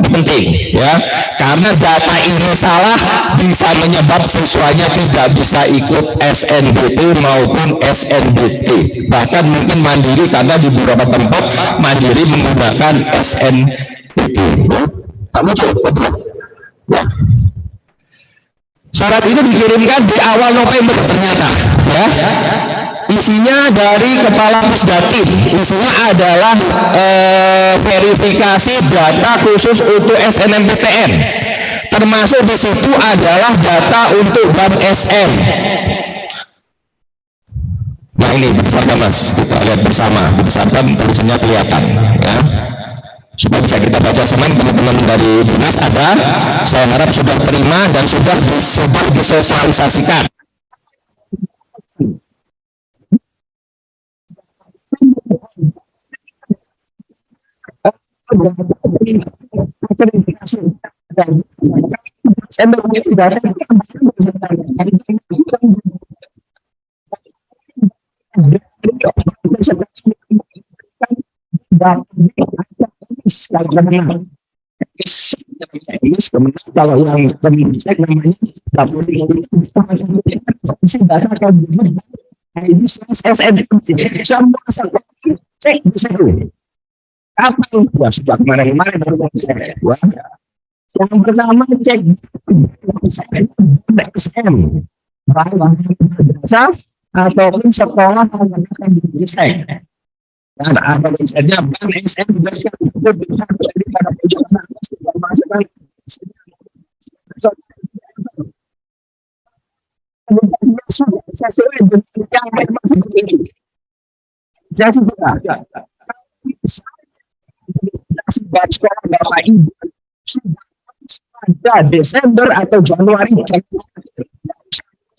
penting ya, karena data ini salah bisa menyebab siswanya tidak bisa ikut SNBT maupun SNBT, bahkan mungkin mandiri karena di beberapa tempat mandiri menggunakan SNBT. Kamu coba ya. Surat itu dikirimkan di awal November ternyata ya. Isinya dari Kepala Pusdatin, isinya adalah verifikasi data khusus untuk SNMPTN, termasuk di situ adalah data untuk Ban SM. Nah ini berdasarkan Mas, kita lihat bersama, berdasarkan tulisannya kelihatan ya, supaya bisa kita baca sama teman-teman dari dinas ada, saya harap sudah terima dan sudah disosialisasikan. Kalau yang cek namanya cek bisa dulu apa ya sudah kemarin-kemarin baru cek. Yang pertama cek XM ataupun sekolah yang akan dicek. Dan apa misalnya Ban SM pada perjalanan sesuai dengan yang jadi sekolah Bapak Ibu sudah Desember atau Januari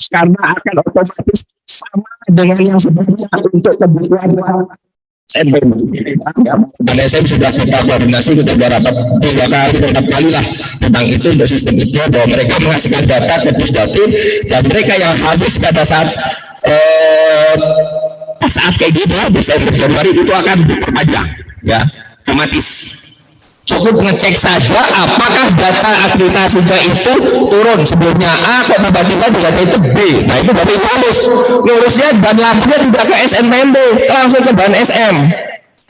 karena akan otomatis sama dengan yang sebelumnya untuk kebutuhan dan SM sudah kita koordinasi, kita sudah rapat 4 kali lah tentang itu untuk sistem itu, bahwa mereka menghasilkan data ke Pusdatin dan mereka yang habis pada saat kayak gitu Desember Januari itu akan diperpanjang ya, otomatis. Cukup ngecek saja apakah data akreditasinya itu turun, sebelumnya A kok tiba-tiba data itu B, nah itu baru lurusnya dan lampunya tidak ke SNMP, langsung ke Ban SM.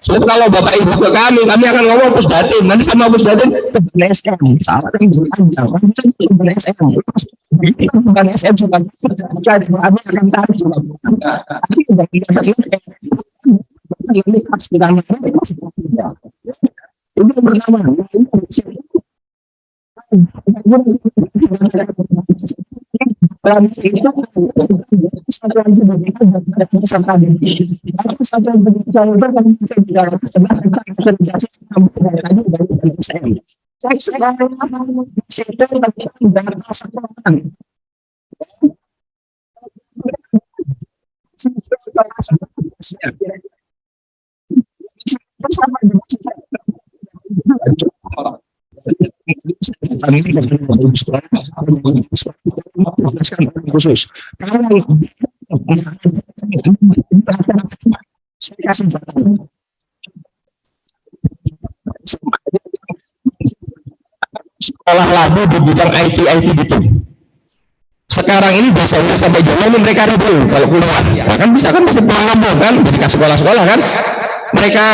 So, kalau Bapak Ibu ke kami akan ngomong Pusdatin, nanti sama Pusdatin ke Ban SM, salah kan panjang, ke Ban SM, Ban SM sudah kami akan tahu juga, tapi tidak ini pasti dengan ini pertama khusus. Sekolah labu di bidang IT gitu. Sekarang ini biasanya sampai Januari mereka ribut kalau keluar. Nah, kan bisa kan masih pulang kan, jadi ke sekolah-sekolah kan. Mereka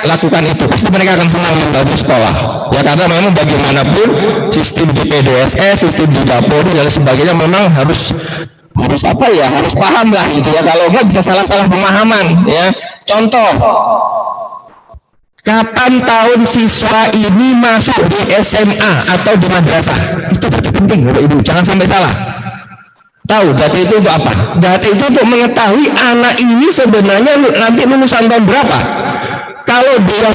lakukan itu, pasti mereka akan senang membantu sekolah ya, karena memang bagaimanapun sistem di PDSS, sistem di dapur dan sebagainya memang harus apa ya, harus paham lah gitu ya, kalau enggak bisa salah pemahaman ya. Contoh, kapan tahun siswa ini masuk di SMA atau di madrasah, itu penting Bapak Ibu, jangan sampai salah. Tahu data itu untuk apa? Data itu untuk mengetahui anak ini sebenarnya nanti lulusan tahun berapa. Kalau dia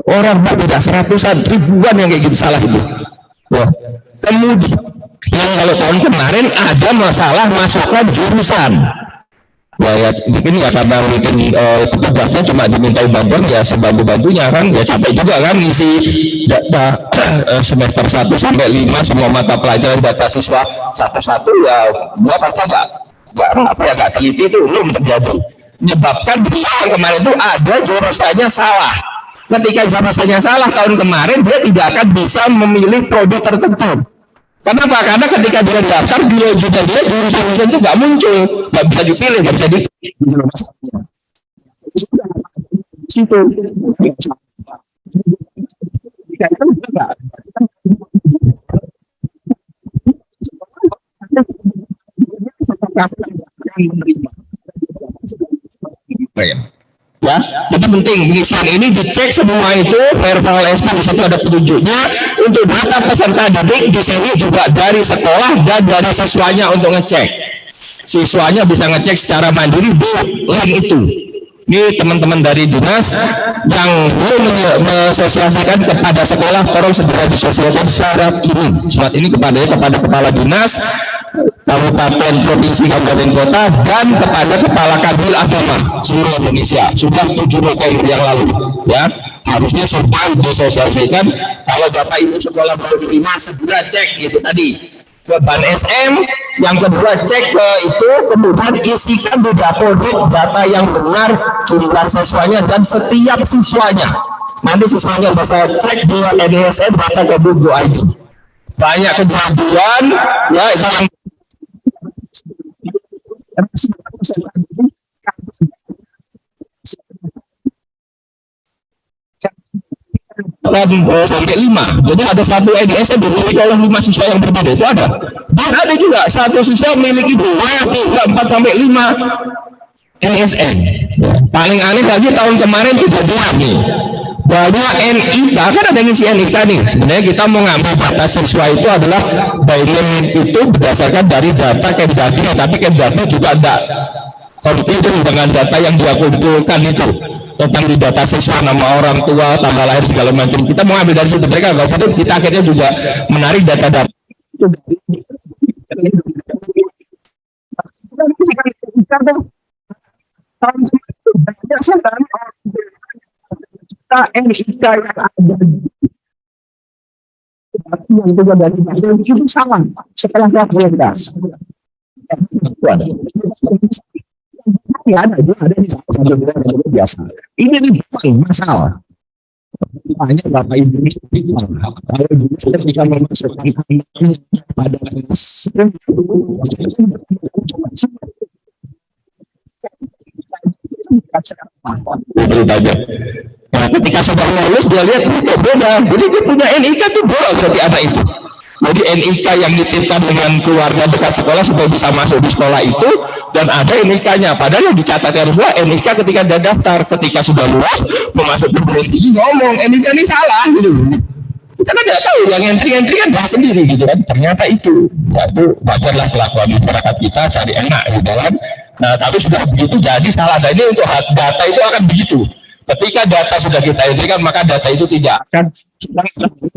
orang tidak seratusan ribuan yang kayak gitu salah itu. Wah. Kemudian yang kalau tahun kemarin ada masalah masukkan jurusan, ya mungkin ya karena mungkin petugasnya cuma dimintai bantuan ya sebantu-bantunya kan, ya capek juga kan ngisi data semester 1 sampai 5 semua mata pelajaran data siswa satu-satu, ya gua pasti nggak teliti itu belum terjadi, menyebabkan dia yang kemarin itu ada jurusannya salah. Ketika jurusannya salah tahun kemarin, dia tidak akan bisa memilih produk tertentu. Kenapa? Karena ketika dia daftar di logonya dia jurusan-jurusan itu nggak muncul, nggak bisa dipilih, nggak bisa dipilih. Situ. Ya, jadi penting pengisian ini dicek semua itu verbal SP di situ ada petunjuknya. Untuk data peserta didik di sini juga dari sekolah dan dari siswanya untuk ngecek. Siswanya bisa ngecek secara mandiri di link itu. Ini teman-teman dari dinas yang belum mensosialisasikan kepada sekolah, tolong segera disosialisasikan surat ini kepada kepala dinas kabupaten, provinsi, kabupaten, kota, dan kepada kepala kanwil agama seluruh Indonesia. Sudah 7 November yang lalu, ya harusnya sudah disosialisasikan. Kalau data ini sekolah baru diterima, segera cek itu tadi ke Ban SM, yang kedua cek ke itu, kemudian isikan di data yang benar, jumlah siswanya dan setiap siswanya. Nanti siswanya bisa cek di NSN data kebud.id. Banyak kejadian ya itu yang sampai 5. Jadi ada satu NSN dimiliki oleh 5 siswa yang berbeda, itu ada. Dan ada juga satu siswa memiliki 2, 3, 4 sampai 5 NSN. Paling aneh lagi tahun kemarin kejadian nih. Bahwa NIK kan ada ngisi NIK nih. Sebenarnya kita mau ngambil data siswa itu adalah bagian itu berdasarkan dari data Kemdagri, tapi Kemdagri juga ada confident dengan data yang dia kumpulkan itu tentang di data siswa, nama orang tua, tanggal lahir segala macam. Kita mau ambil dari situ, mereka nggak confident, kita akhirnya juga menarik data-data NIK yang ada yang juga dari itu sama setelah kualitas ya ada di satu biasa. Ini masalah banyak Bapak Ibu kalau dulu ketika memasukkan pada kelas ceritanya. Nah, ketika sudah lulus dia lihat itu beda. Jadi dia punya NIK itu boleh berarti anak itu. Jadi NIK yang dititipkan dengan keluarga dekat sekolah supaya bisa masuk di sekolah itu, dan ada NIK-nya. Padahal yang dicatatkan harus NIK ketika dia daftar, ketika sudah lulus memasuk perguruan tinggi ngomong NIK ini salah gitu. Kita kan tidak tahu, yang entry kan dah sendiri gitu kan. Ternyata itu, ya itu wajarlah kelakuan masyarakat kita cari enak gitu kan. Nah, tapi sudah begitu jadi salah. Dan ini untuk data itu akan begitu. Ketika data sudah kita entrikan, maka data itu tidak akan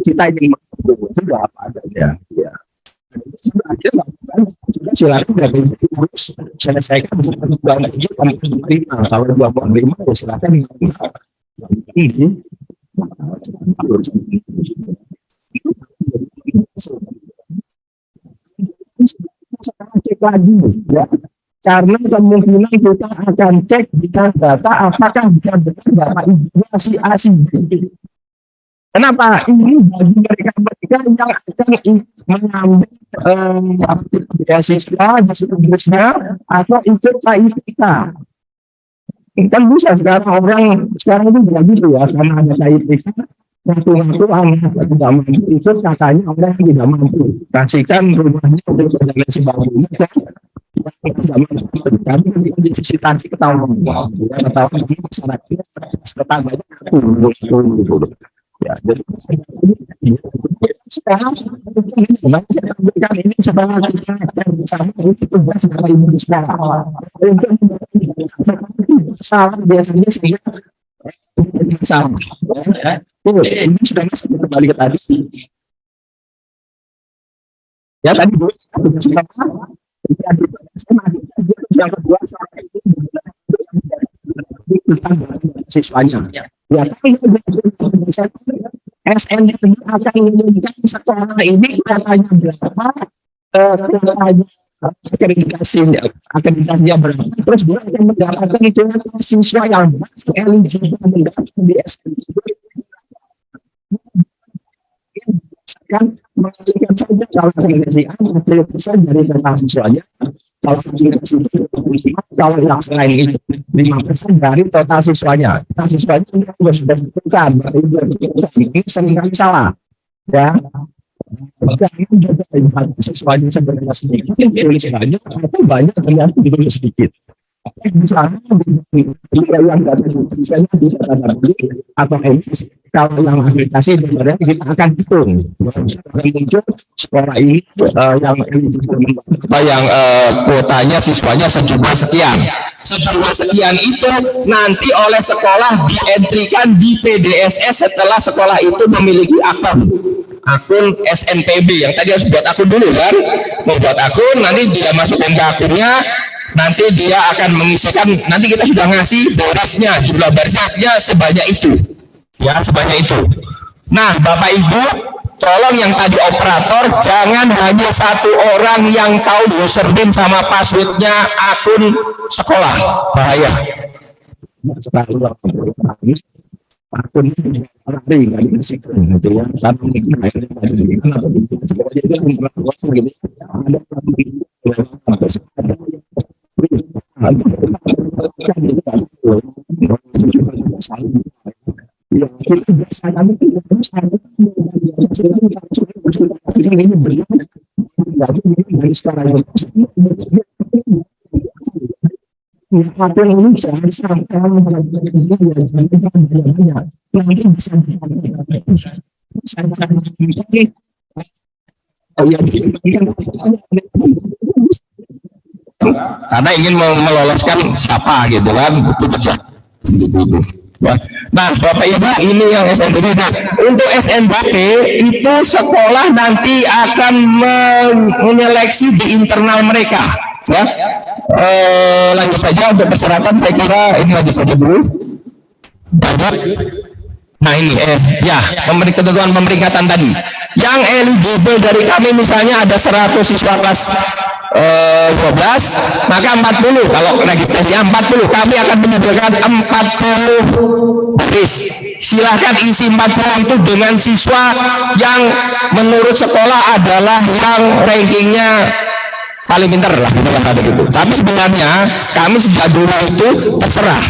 kita ingin sudah apa adanya. Ya. Silakan dari urus selesaikan bukan itu kalau 25 ya silakan ini cek lagi ya. Karena kemungkinan kita akan cek jika data apakah bisa benar Bapak Ibu asi. Kenapa? Ini bagi mereka yang akan mengambil beasiswa di seterusnya atau ikut KIPK. Kan bisa sekarang itu begitu ya, karena ada KIPK waktu anak tidak mampu ikut, katanya orang yang tidak mampu kasihkan rumahnya untuk berjalan sebangunnya kan. Kami visitasi ketahuan masyarakatnya tetangganya ya, jadi sekarang ini sebenarnya bersama itu tugas dari ibu sekolah salah biasanya sehingga sama ini sudah masuk kembali ke tadi ya tadi yang kedua tentang siswanya. Ya, tapi SN akan mengumumkan sekolah ini katanya berapa, akreditasinya berapa, terus dia akan mendapatkan hitungan siswa yang eligible mendapatkan di SN. Kan mengalihkan saja kalau akreditasi A 50% dari total siswanya, kalau akreditasi B 25%, kalau yang selain itu 5% dari total siswanya. Total siswanya juga sudah ditentukan, ini seringkali salah, ya. Jangan juga siswanya sebenarnya sedikit, ditulis banyak, atau banyak ternyata ditulis sedikit. Misalnya yang data misalnya di data atau emis, kalau yang akreditasi sebenarnya kita akan hitung akan muncul sekolah ini yang kuotanya siswanya sejumlah sekian itu nanti oleh sekolah dientrikan di PDSS setelah sekolah itu memiliki akun SNPB yang tadi harus buat akun dulu kan, mau buat akun nanti dia masukkan ke akunnya. Nanti dia akan mengisikan, nanti kita sudah ngasih barisnya, jumlah barisnya sebanyak itu, ya sebanyak itu. Nah, Bapak Ibu, tolong yang tadi operator jangan hanya satu orang yang tahu username sama passwordnya akun sekolah, bahaya. Akun lari nggak dikasih gitu ya, satu Apapun ini jangan sampai nanti karena ingin meloloskan siapa gitu kan. Nah, Bapak Ibu, ini yang SNBP. Untuk SNBP itu sekolah nanti akan menyeleksi di internal mereka, ya. Lanjut saja untuk persyaratan, saya kira ini lanjut saja dulu. Nah ini ya ketentuan pemeringkatan tadi yang eligible dari kami, misalnya ada 100 siswa kelas 12, maka 40 kalau registrasinya 40, kami akan menyediakan 40 baris. Silahkan isi 40 itu dengan siswa yang menurut sekolah adalah yang rankingnya paling pintar lah, gitu. Tapi sebenarnya kami sejak dulu itu terserah,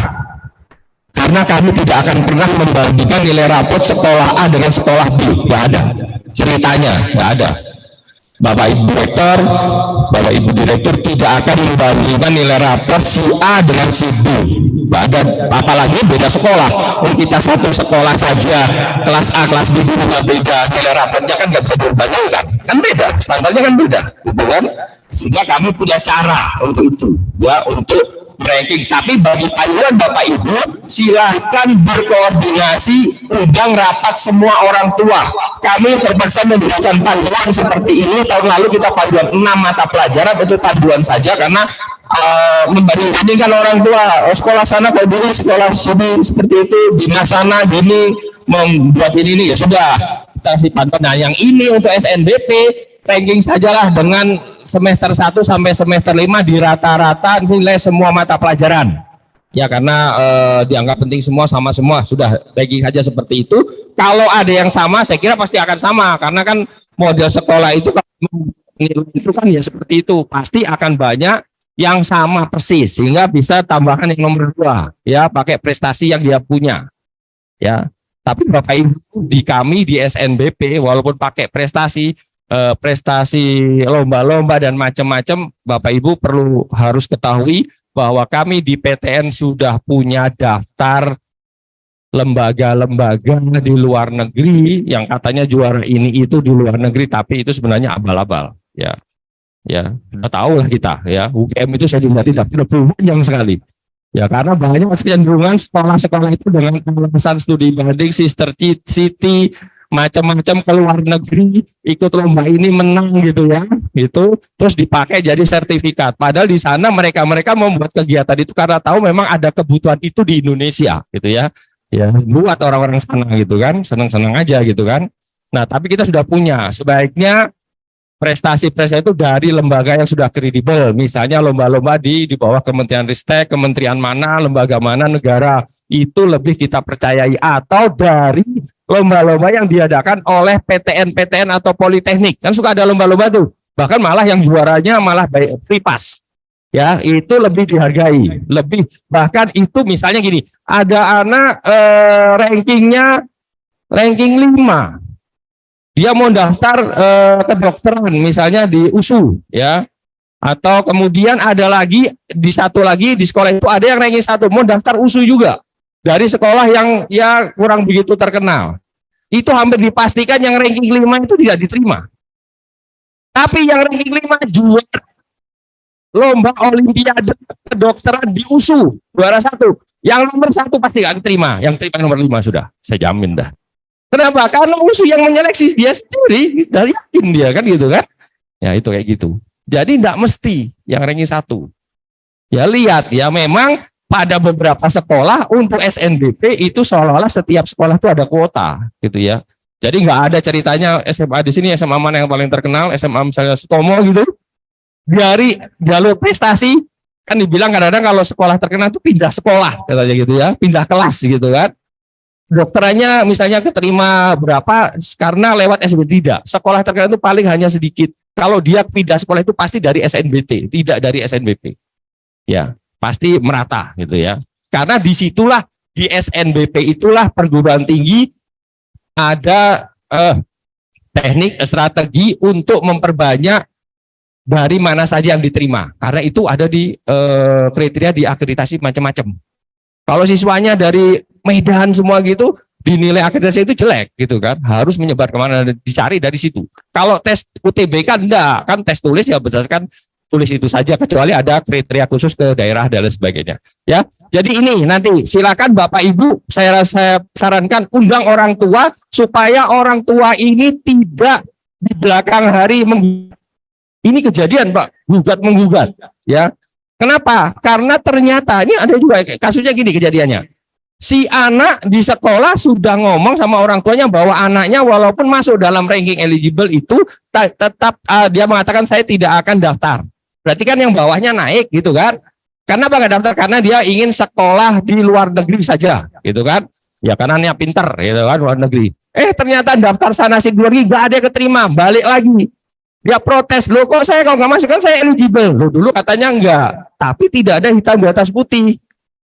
karena kami tidak akan pernah membandingkan nilai rapot sekolah A dengan sekolah B, nggak ada ceritanya, nggak ada. Bapak Ibu Direktur tidak akan membandingkan nilai rapot si A dengan si B, nggak ada, apalagi beda sekolah. Kita satu sekolah saja, kelas A, kelas B beda, nilai rapotnya kan nggak bisa dibandingkan, kan beda, standarnya kan beda, gitu kan? Sehingga kami punya cara untuk itu, ya, untuk ranking. Tapi bagi panduan Bapak Ibu, silahkan berkoordinasi, undang rapat semua orang tua. Kami terpaksa memberikan panduan seperti ini. Tahun lalu kita panduan 6 mata pelajaran, itu panduan saja karena membandingkan orang tua. Sekolah sana kalau dulu, sekolah sini seperti itu, di sana gini, membuat ini ya sudah kita kasih panduan. Nah, yang ini untuk SNBP ranking sajalah dengan semester 1 sampai semester 5 di rata-rata nilai semua mata pelajaran. Ya karena dianggap penting semua, sama semua, sudah ranking saja seperti itu. Kalau ada yang sama, saya kira pasti akan sama, karena kan model sekolah itu kan ya seperti itu, pasti akan banyak yang sama persis, sehingga bisa tambahkan yang nomor 2, ya pakai prestasi yang dia punya, ya. Tapi Bapak Ibu, di kami di SNBP walaupun pakai prestasi lomba-lomba dan macam-macam, Bapak Ibu harus ketahui bahwa kami di PTN sudah punya daftar lembaga-lembaga di luar negeri yang katanya juara ini itu di luar negeri, tapi itu sebenarnya abal-abal, ya tahu lah kita, ya UGM itu saya dilihat daftar banyak sekali, ya karena banyak kecenderungan sekolah-sekolah itu dengan alasan studi banding, sister city, macam-macam ke luar negeri, ikut lomba ini menang gitu ya, gitu, terus dipakai jadi sertifikat. Padahal di sana mereka membuat kegiatan itu karena tahu memang ada kebutuhan itu di Indonesia, gitu ya, ya buat orang-orang sana gitu kan, senang-senang aja gitu kan. Nah, tapi kita sudah punya, sebaiknya prestasi-prestasi itu dari lembaga yang sudah kredibel, misalnya lomba-lomba di bawah Kementerian Ristek, kementerian mana, lembaga mana, negara, itu lebih kita percayai, atau dari lomba-lomba yang diadakan oleh PTN-PTN atau politeknik, kan suka ada lomba-lomba tuh, bahkan malah yang juaranya malah free pass, ya itu lebih dihargai, lebih, bahkan itu misalnya gini, ada anak ranking 5, dia mau daftar kedokteran misalnya di USU ya, atau kemudian ada lagi di satu lagi di sekolah itu ada yang ranking 1 mau daftar USU juga dari sekolah yang ya kurang begitu terkenal, itu hampir dipastikan yang ranking 5 itu tidak diterima. Tapi yang ranking 5 juara lomba olimpiade kedokteran di USU juara 1, yang nomor 1 pasti gak diterima, yang terima nomor 5 sudah, saya jamin dah. Kenapa? Karena USU yang menyeleksi dia sendiri, dari yakin dia kan gitu kan. Ya itu kayak gitu. Jadi tidak mesti yang ranking 1. Ya lihat ya, memang pada beberapa sekolah untuk SNBP itu seolah-olah setiap sekolah itu ada kuota gitu ya. Jadi nggak ada ceritanya SMA di sini SMA mana yang paling terkenal, SMA misalnya Sutomo gitu. Dari jalur prestasi kan dibilang kadang-kadang kalau sekolah terkenal itu pindah sekolah katanya gitu ya, pindah kelas gitu kan. Dokterannya misalnya keterima berapa karena lewat SNBT, tidak. Sekolah terkenal itu paling hanya sedikit. Kalau dia pindah sekolah itu pasti dari SNBT, tidak dari SNBP. Ya, pasti merata gitu ya. Karena disitulah di SNBP itulah perguruan tinggi ada teknik strategi untuk memperbanyak dari mana saja yang diterima. Karena itu ada di kriteria di akreditasi macam-macam. Kalau siswanya dari Medan semua gitu, dinilai akreditasi itu jelek gitu kan, harus menyebar kemana, dicari dari situ. Kalau tes UTBK enggak, kan tes tulis ya berdasarkan tulis itu saja, kecuali ada kriteria khusus ke daerah dan lain sebagainya. Ya, jadi ini nanti silakan Bapak Ibu, saya sarankan undang orang tua supaya orang tua ini tidak di belakang hari menggugat. Ini kejadian Pak, gugat menggugat, ya. Kenapa? Karena ternyata ini ada juga kasusnya gini kejadiannya. Si anak di sekolah sudah ngomong sama orang tuanya bahwa anaknya walaupun masuk dalam ranking eligible itu tetap dia mengatakan saya tidak akan daftar. Berarti kan yang bawahnya naik gitu kan. Kenapa nggak daftar? Karena dia ingin sekolah di luar negeri saja gitu kan. Ya karena dia pinter gitu kan, luar negeri. Ternyata daftar sana sih luar negeri nggak ada yang keterima, balik lagi. Dia protes, loh kok saya kalau nggak masuk kan saya eligible. Loh dulu katanya enggak, tapi tidak ada hitam di atas putih.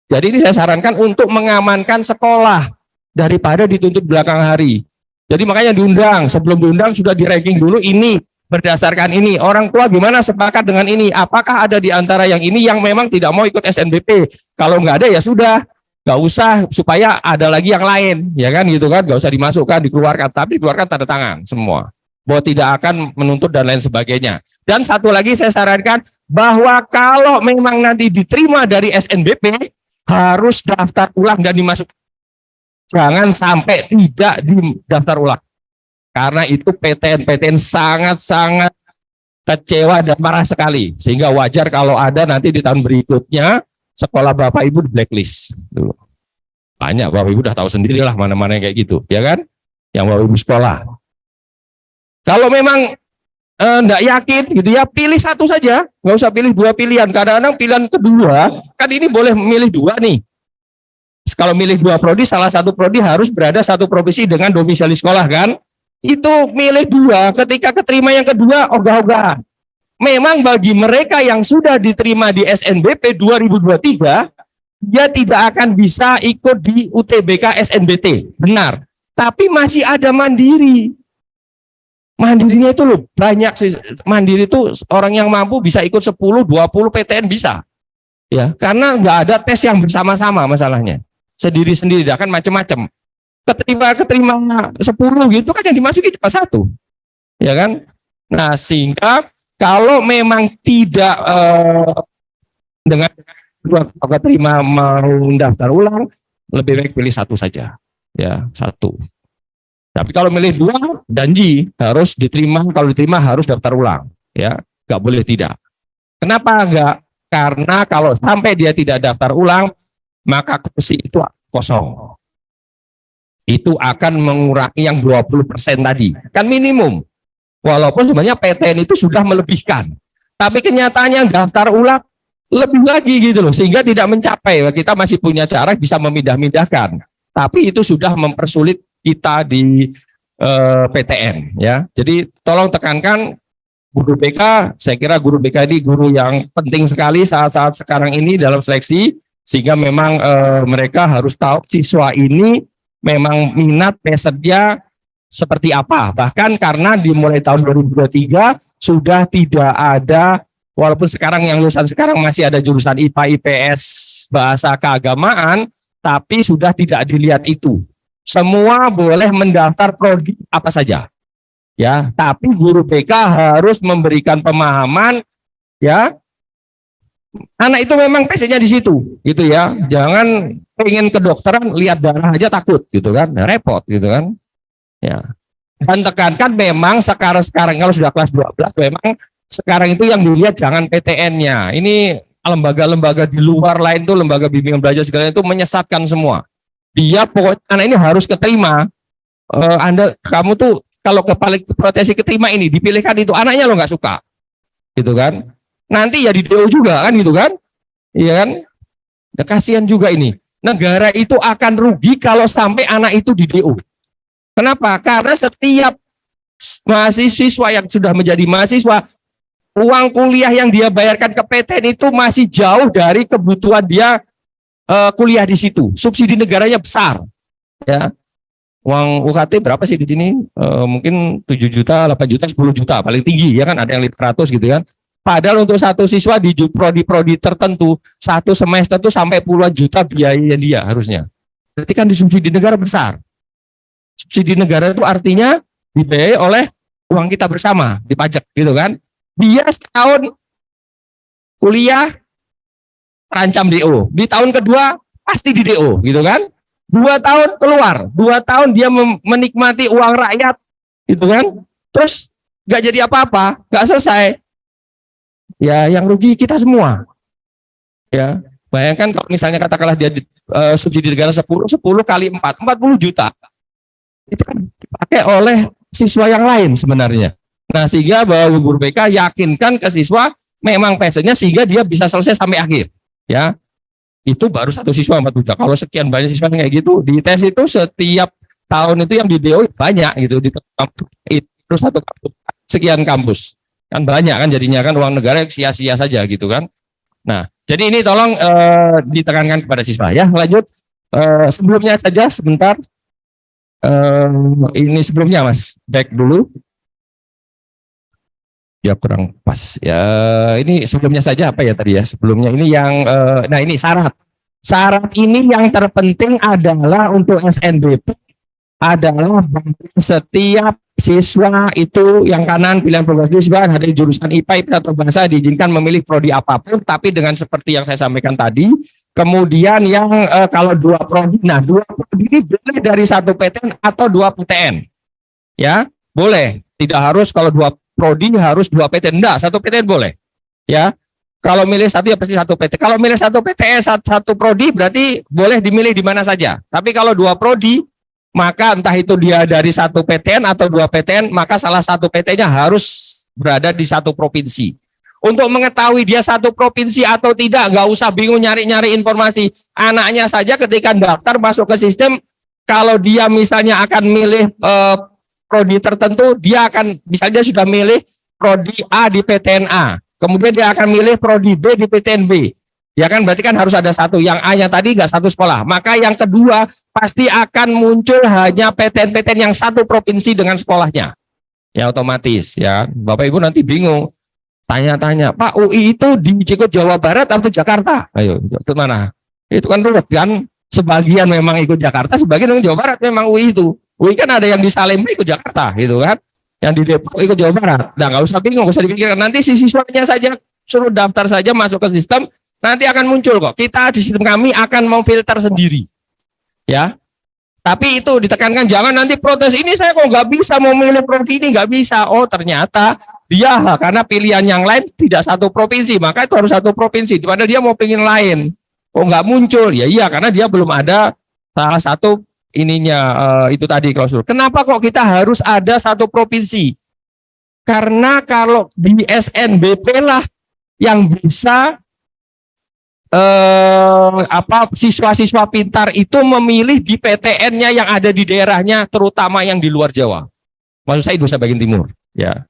Jadi ini saya sarankan untuk mengamankan sekolah daripada dituntut belakang hari. Jadi makanya diundang, sebelum diundang sudah di ranking dulu ini berdasarkan ini. Orang tua gimana sepakat dengan ini? Apakah ada di antara yang ini yang memang tidak mau ikut SNBP? Kalau nggak ada ya sudah, nggak usah supaya ada lagi yang lain, ya kan gitu kan? Nggak usah dimasukkan, dikeluarkan, tapi dikeluarkan tanda tangan semua. Bahwa tidak akan menuntut dan lain sebagainya. Dan satu lagi saya sarankan bahwa kalau memang nanti diterima dari SNBP harus daftar ulang dan dimasuk. Jangan sampai tidak didaftar ulang. Karena itu PTN-PTN sangat-sangat kecewa dan marah sekali. Sehingga wajar kalau ada nanti di tahun berikutnya sekolah Bapak Ibu di blacklist. Banyak Bapak Ibu udah tahu sendirilah mana-mana yang kayak gitu, ya kan? Yang Bapak Ibu sekolah. Kalau memang enggak yakin gitu ya, pilih satu saja, nggak usah pilih 2 pilihan. Kadang-kadang pilihan kedua, kan ini boleh milih 2 nih. Kalau milih 2 prodi, salah satu prodi harus berada satu provinsi dengan domisili sekolah kan. Itu milih 2, ketika keterima yang kedua, ogah-ogahan. Memang bagi mereka yang sudah diterima di SNBP 2023, dia tidak akan bisa ikut di UTBK SNBT, benar. Tapi masih ada mandiri. Mandirinya itu loh banyak sih. Mandiri itu orang yang mampu bisa ikut 10, 20 PTN bisa. Ya, karena nggak ada tes yang bersama-sama masalahnya. Sendiri-sendiri kan macam-macam. Keterima 10 gitu kan yang dimasuki cuma 1. Ya kan? Nah, sehingga kalau memang tidak dengan keterima mau daftar ulang, lebih baik pilih 1 saja. Ya, 1. Tapi kalau milih 2, janji harus diterima, kalau diterima harus daftar ulang, ya, nggak boleh tidak. Kenapa enggak? Karena kalau sampai dia tidak daftar ulang, maka kursi itu kosong. Itu akan mengurangi yang 20% tadi, kan minimum. Walaupun sebenarnya PTN itu sudah melebihkan, tapi kenyataannya daftar ulang lebih lagi gitu loh, sehingga tidak mencapai. Kita masih punya cara bisa memindah-mindahkan, tapi itu sudah mempersulit kita di PTN, ya. Jadi tolong tekankan guru BK. Saya kira guru BK ini guru yang penting sekali saat-saat sekarang ini dalam seleksi, sehingga memang mereka harus tahu siswa ini memang minat passionnya seperti apa. Bahkan karena dimulai tahun 2023 sudah tidak ada, walaupun sekarang yang lulusan sekarang masih ada jurusan IPA, IPS, bahasa keagamaan, tapi sudah tidak dilihat itu. Semua boleh mendaftar prodi apa saja, ya. Tapi guru BK harus memberikan pemahaman, ya. Anak itu memang passionnya di situ, gitu ya. Jangan pengen kedokteran lihat darah aja takut, gitu kan, repot, gitu kan, ya. Dan tekankan memang sekarang kalau sudah kelas 12 memang sekarang itu yang dilihat jangan PTN-nya. Ini lembaga-lembaga di luar lain tuh, lembaga bimbingan belajar segala itu menyesatkan semua. Dia pokoknya anak ini harus keterima. Kamu tuh kalau kepala potensi keterima ini dipilihkan itu, anaknya lo nggak suka, gitu kan? Nanti ya di DO juga kan, gitu kan? Iya kan? Ya, kasihan juga ini. Negara itu akan rugi kalau sampai anak itu di DO. Kenapa? Karena setiap mahasiswa yang sudah menjadi mahasiswa, uang kuliah yang dia bayarkan ke PTN itu masih jauh dari kebutuhan dia kuliah di situ. Subsidi negaranya besar, ya. Uang UKT berapa sih di sini? Mungkin 7 juta, 8 juta, 10 juta paling tinggi, ya kan? Ada yang 500 gitu kan. Padahal untuk satu siswa di prodi-prodi tertentu, satu semester itu sampai puluhan juta biayanya dia harusnya. Berarti kan disubsidi negara besar. Subsidi negara itu artinya dibiayai oleh uang kita bersama, dipajak gitu kan. Dia setahun kuliah terancam DO. Di tahun kedua pasti di DO, gitu kan. 2 tahun keluar, 2 tahun dia menikmati uang rakyat, gitu kan. Terus nggak jadi apa-apa, nggak selesai. Ya, yang rugi kita semua. Ya, bayangkan kalau misalnya katakanlah dia subsidi negara 10 kali 4, 40 juta. Itu kan dipakai oleh siswa yang lain sebenarnya. Nah, sehingga bahwa guru BK yakinkan ke siswa memang passionnya sehingga dia bisa selesai sampai akhir. Ya, itu baru satu siswa 4 juta. Kalau sekian banyak siswa kayak gitu, di tes itu setiap tahun itu yang di DO banyak gitu, di kampus itu satu kampus sekian kampus. Kan banyak kan jadinya kan uang negara sia-sia saja gitu kan. Nah, jadi ini tolong ditekankan kepada siswa ya. Lanjut sebelumnya saja sebentar. Ini sebelumnya Mas, back dulu. Ya kurang pas. Ya, ini sebelumnya saja apa ya tadi ya? Sebelumnya ini yang nah ini syarat. Syarat ini yang terpenting adalah untuk SNBP adalah setiap siswa itu yang kanan pilihan program siswa dari jurusan IPA, IPS atau bahasa diizinkan memilih prodi apapun, tapi dengan seperti yang saya sampaikan tadi. Kemudian yang kalau 2 prodi, nah 2 prodi ini boleh dari 1 PTN atau 2 PTN, ya boleh. Tidak harus kalau 2 prodi harus 2 PTN, enggak, 1 PTN boleh, ya. Kalau milih 1 ya pasti 1 PTN. Kalau milih 1 PTN 1 prodi berarti boleh dimilih di mana saja. Tapi kalau 2 prodi, maka entah itu dia dari 1 PTN atau 2 PTN, maka salah satu PTN-nya harus berada di 1 provinsi. Untuk mengetahui dia 1 provinsi atau tidak, nggak usah bingung nyari-nyari informasi. Anaknya saja ketika daftar masuk ke sistem, kalau dia misalnya akan milih prodi tertentu, dia akan misalnya sudah milih prodi A di PTN A, kemudian dia akan milih prodi B di PTN B. Ya kan, berarti kan harus ada 1. Yang A-nya tadi nggak 1 sekolah. Maka yang kedua pasti akan muncul hanya PTN-PTN yang 1 provinsi dengan sekolahnya. Ya otomatis ya. Bapak Ibu nanti bingung. Tanya-tanya, Pak UI itu di Ciko Jawa Barat atau Jakarta? Ayo, itu mana? Itu kan ruwet kan. Sebagian memang ikut Jakarta, sebagian ikut Jawa Barat memang UI itu. UI kan ada yang di Salemba ikut Jakarta gitu kan. Yang di Depok ikut Jawa Barat. Nah nggak usah bingung, nggak usah dipikirkan. Nanti si siswanya saja suruh daftar saja masuk ke sistem. Nanti akan muncul kok. Kita di sistem kami akan memfilter sendiri. Ya. Tapi itu ditekankan jangan nanti protes, ini saya kok nggak bisa mau milih prodi ini, nggak bisa. Oh ternyata dia karena pilihan yang lain tidak satu provinsi, maka itu harus satu provinsi. Padahal dia mau pengen lain, kok nggak muncul? Ya iya karena dia belum ada salah satu ininya itu tadi klausul. Kenapa kok kita harus ada satu provinsi? Karena kalau di SNBP lah yang bisa siswa-siswa pintar itu memilih di PTN-nya yang ada di daerahnya, terutama yang di luar Jawa. Maksud saya Indonesia bagian timur. Ya.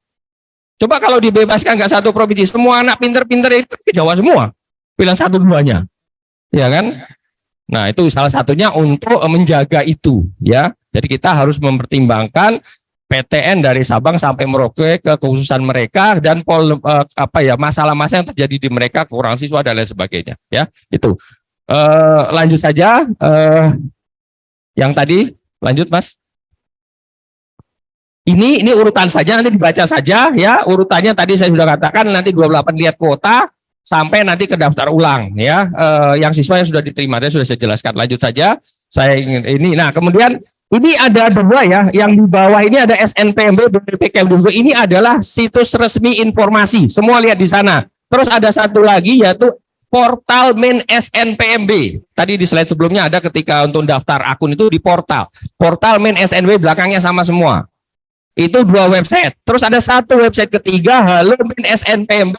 Coba kalau dibebaskan nggak satu provinsi, semua anak pintar-pintar itu ke Jawa semua, pilihan satu duanya, ya kan? Nah itu salah satunya untuk menjaga itu, ya. Jadi kita harus mempertimbangkan PTN dari Sabang sampai Merauke ke kekhususan mereka dan masalah-masalah yang terjadi di mereka, kekurangan siswa dan lain sebagainya, ya itu. Lanjut saja, yang tadi lanjut Mas. Ini urutan saja, nanti dibaca saja ya, urutannya tadi saya sudah katakan, nanti 28 lihat kuota sampai nanti ke daftar ulang ya, yang siswa yang sudah diterima tadi sudah saya jelaskan. Lanjut saja, saya ingin ini. Nah kemudian ini ada dua ya, yang di bawah ini ada SNPMB, BPKM. Ini adalah situs resmi informasi, semua lihat di sana. Terus ada satu lagi yaitu portal min SNPMB. Tadi di slide sebelumnya ada ketika untuk daftar akun itu di portal min SNPMB, belakangnya sama semua. Itu dua website. Terus ada satu website ketiga, halo min SNPMB,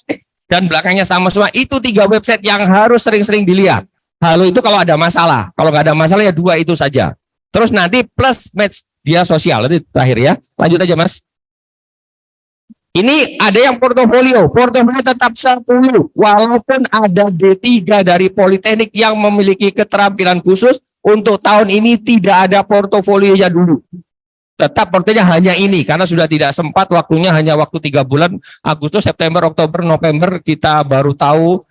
dan belakangnya sama semua. Itu tiga website yang harus sering-sering dilihat. Halo itu kalau ada masalah, kalau nggak ada masalah ya dua itu saja. Terus nanti plus media sosial, itu terakhir ya. Lanjut aja Mas. Ini ada yang portofolio tetap 10, walaupun ada D3 dari Politeknik yang memiliki keterampilan khusus, untuk tahun ini tidak ada portofolionya dulu. Tetap portofolionya hanya ini, karena sudah tidak sempat, waktunya hanya waktu 3 bulan, Agustus, September, Oktober, November, kita baru tahu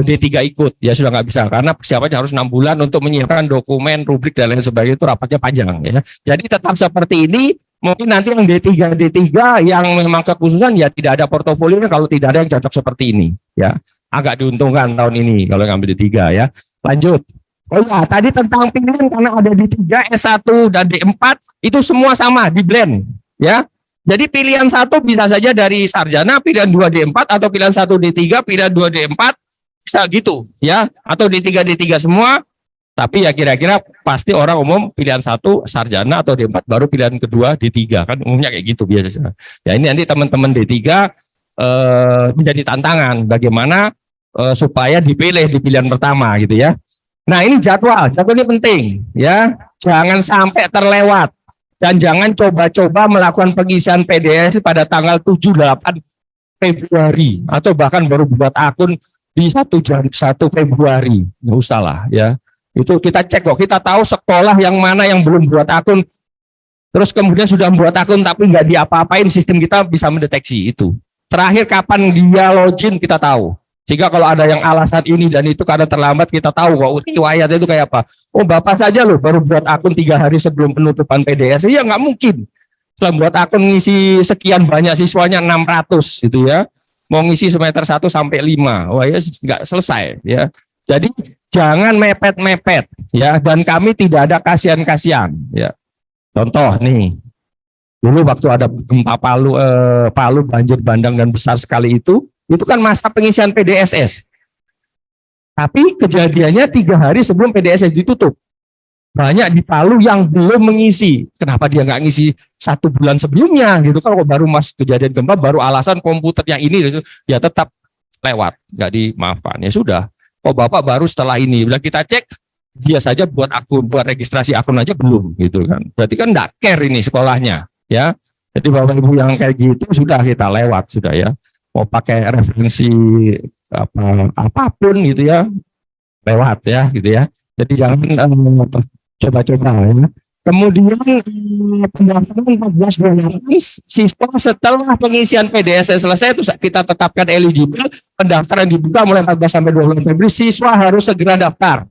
D3 ikut, ya sudah nggak bisa karena persiapannya harus 6 bulan untuk menyiapkan dokumen, rubrik dan lain sebagainya, itu rapatnya panjang ya. Jadi tetap seperti ini, mungkin nanti yang D3 yang memang kekhususan ya tidak ada portofolionya kalau tidak ada yang cocok seperti ini ya. Agak diuntungkan tahun ini kalau ngambil D3 ya. Lanjut. Oh ya, tadi tentang pilihan karena ada D3, S1 dan D4 itu semua sama di blend ya. Jadi pilihan 1 bisa saja dari sarjana, pilihan 2 D4 atau pilihan 1 D3, pilihan 2 D4 bisa gitu ya, atau D3 semua. Tapi ya kira-kira pasti orang umum pilihan 1 sarjana atau D4 baru pilihan kedua D3 kan umumnya kayak gitu biasanya. Ya ini nanti teman-teman D3 menjadi tantangan bagaimana supaya dipilih di pilihan pertama gitu ya. Nah ini jadwal ini penting ya, jangan sampai terlewat. Dan jangan coba-coba melakukan pengisian PDS pada tanggal 7-8 Februari atau bahkan baru buat akun di 1 Februari. Nggak usah lah ya. Itu kita cek kok, kita tahu sekolah yang mana yang belum buat akun, terus kemudian sudah membuat akun tapi nggak diapa-apain, sistem kita bisa mendeteksi itu. Terakhir kapan dia login kita tahu. Jika kalau ada yang alasan ini dan itu karena terlambat, kita tahu kok riwayatnya itu kayak apa. Oh Bapak saja loh baru buat akun 3 hari sebelum penutupan PDS. Ya nggak mungkin. Setelah buat akun ngisi sekian banyak siswanya 600 gitu ya. Mau ngisi semester 1 sampai 5. Wah ya nggak selesai ya. Jadi jangan mepet-mepet ya. Dan kami tidak ada kasihan-kasihan ya. Contoh nih. Dulu waktu ada gempa Palu banjir bandang dan besar sekali itu kan masa pengisian PDSS. Tapi kejadiannya 3 hari sebelum PDSS ditutup. Banyak di Palu yang belum mengisi. Kenapa dia nggak ngisi 1 bulan sebelumnya gitu? Kalau baru mas kejadian gempa, baru alasan komputernya ini, ya tetap lewat, nggak dimaafkan. Ya sudah. Oh Bapak baru setelah ini. Bila kita cek, dia saja buat akun, buat registrasi akun aja belum gitu kan. Berarti kan nggak care ini sekolahnya, ya. Jadi Bapak Ibu yang kayak gitu sudah kita lewat sudah ya. Mau pakai referensi apapun gitu ya, lewat ya gitu ya. Jadi jangan coba-coba ya. Kemudian pendaftaran 14 siswa setelah pengisian PDSS selesai itu kita tetapkan eligible, pendaftaran dibuka mulai 14 sampai 20 Februari, siswa harus segera daftar.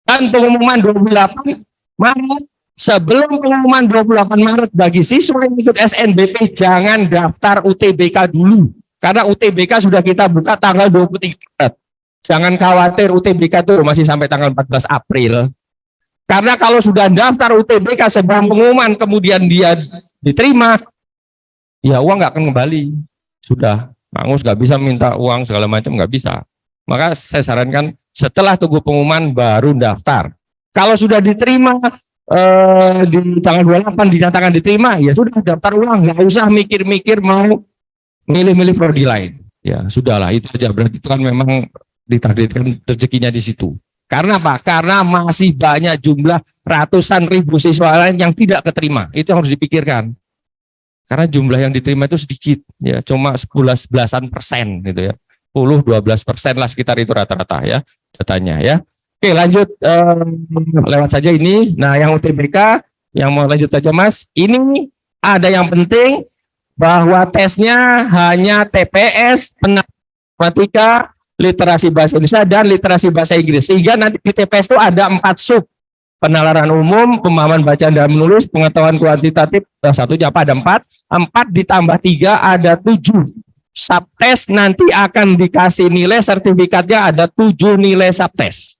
Dan pengumuman 28 Maret, sebelum pengumuman 28 Maret bagi siswa yang ikut SNBP jangan daftar UTBK dulu. Karena UTBK sudah kita buka tanggal 23 Maret. Jangan khawatir UTBK itu masih sampai tanggal 14 April. Karena kalau sudah daftar UTBK sebelum pengumuman kemudian dia diterima, ya uang nggak akan kembali. Sudah, Angus nggak bisa minta uang segala macam, nggak bisa. Maka saya sarankan setelah tunggu pengumuman baru daftar. Kalau sudah diterima di tanggal 28 dinyatakan diterima, ya sudah daftar ulang, nggak usah mikir-mikir mau milih-milih prodi lain. Ya sudahlah, itu aja. Berarti itu kan memang ditakdirkan rezekinya di situ. Karena apa? Karena masih banyak jumlah ratusan ribu siswa lain yang tidak keterima. Itu harus dipikirkan. Karena jumlah yang diterima itu sedikit, ya cuma 11% gitu ya. 10-12% lah sekitar itu rata-rata ya datanya ya. Oke, lanjut lewat saja ini. Nah, yang UTBK yang mau lanjut aja Mas. Ini ada yang penting bahwa tesnya hanya TPS, matematika, literasi bahasa Indonesia dan literasi bahasa Inggris. Sehingga nanti di TPS itu ada 4 sub. Penalaran umum, pemahaman baca dan menulis, pengetahuan kuantitatif, satu apa ada 4. 4 ditambah 3 ada 7. Subtes nanti akan dikasih nilai sertifikatnya ada 7 nilai subtes.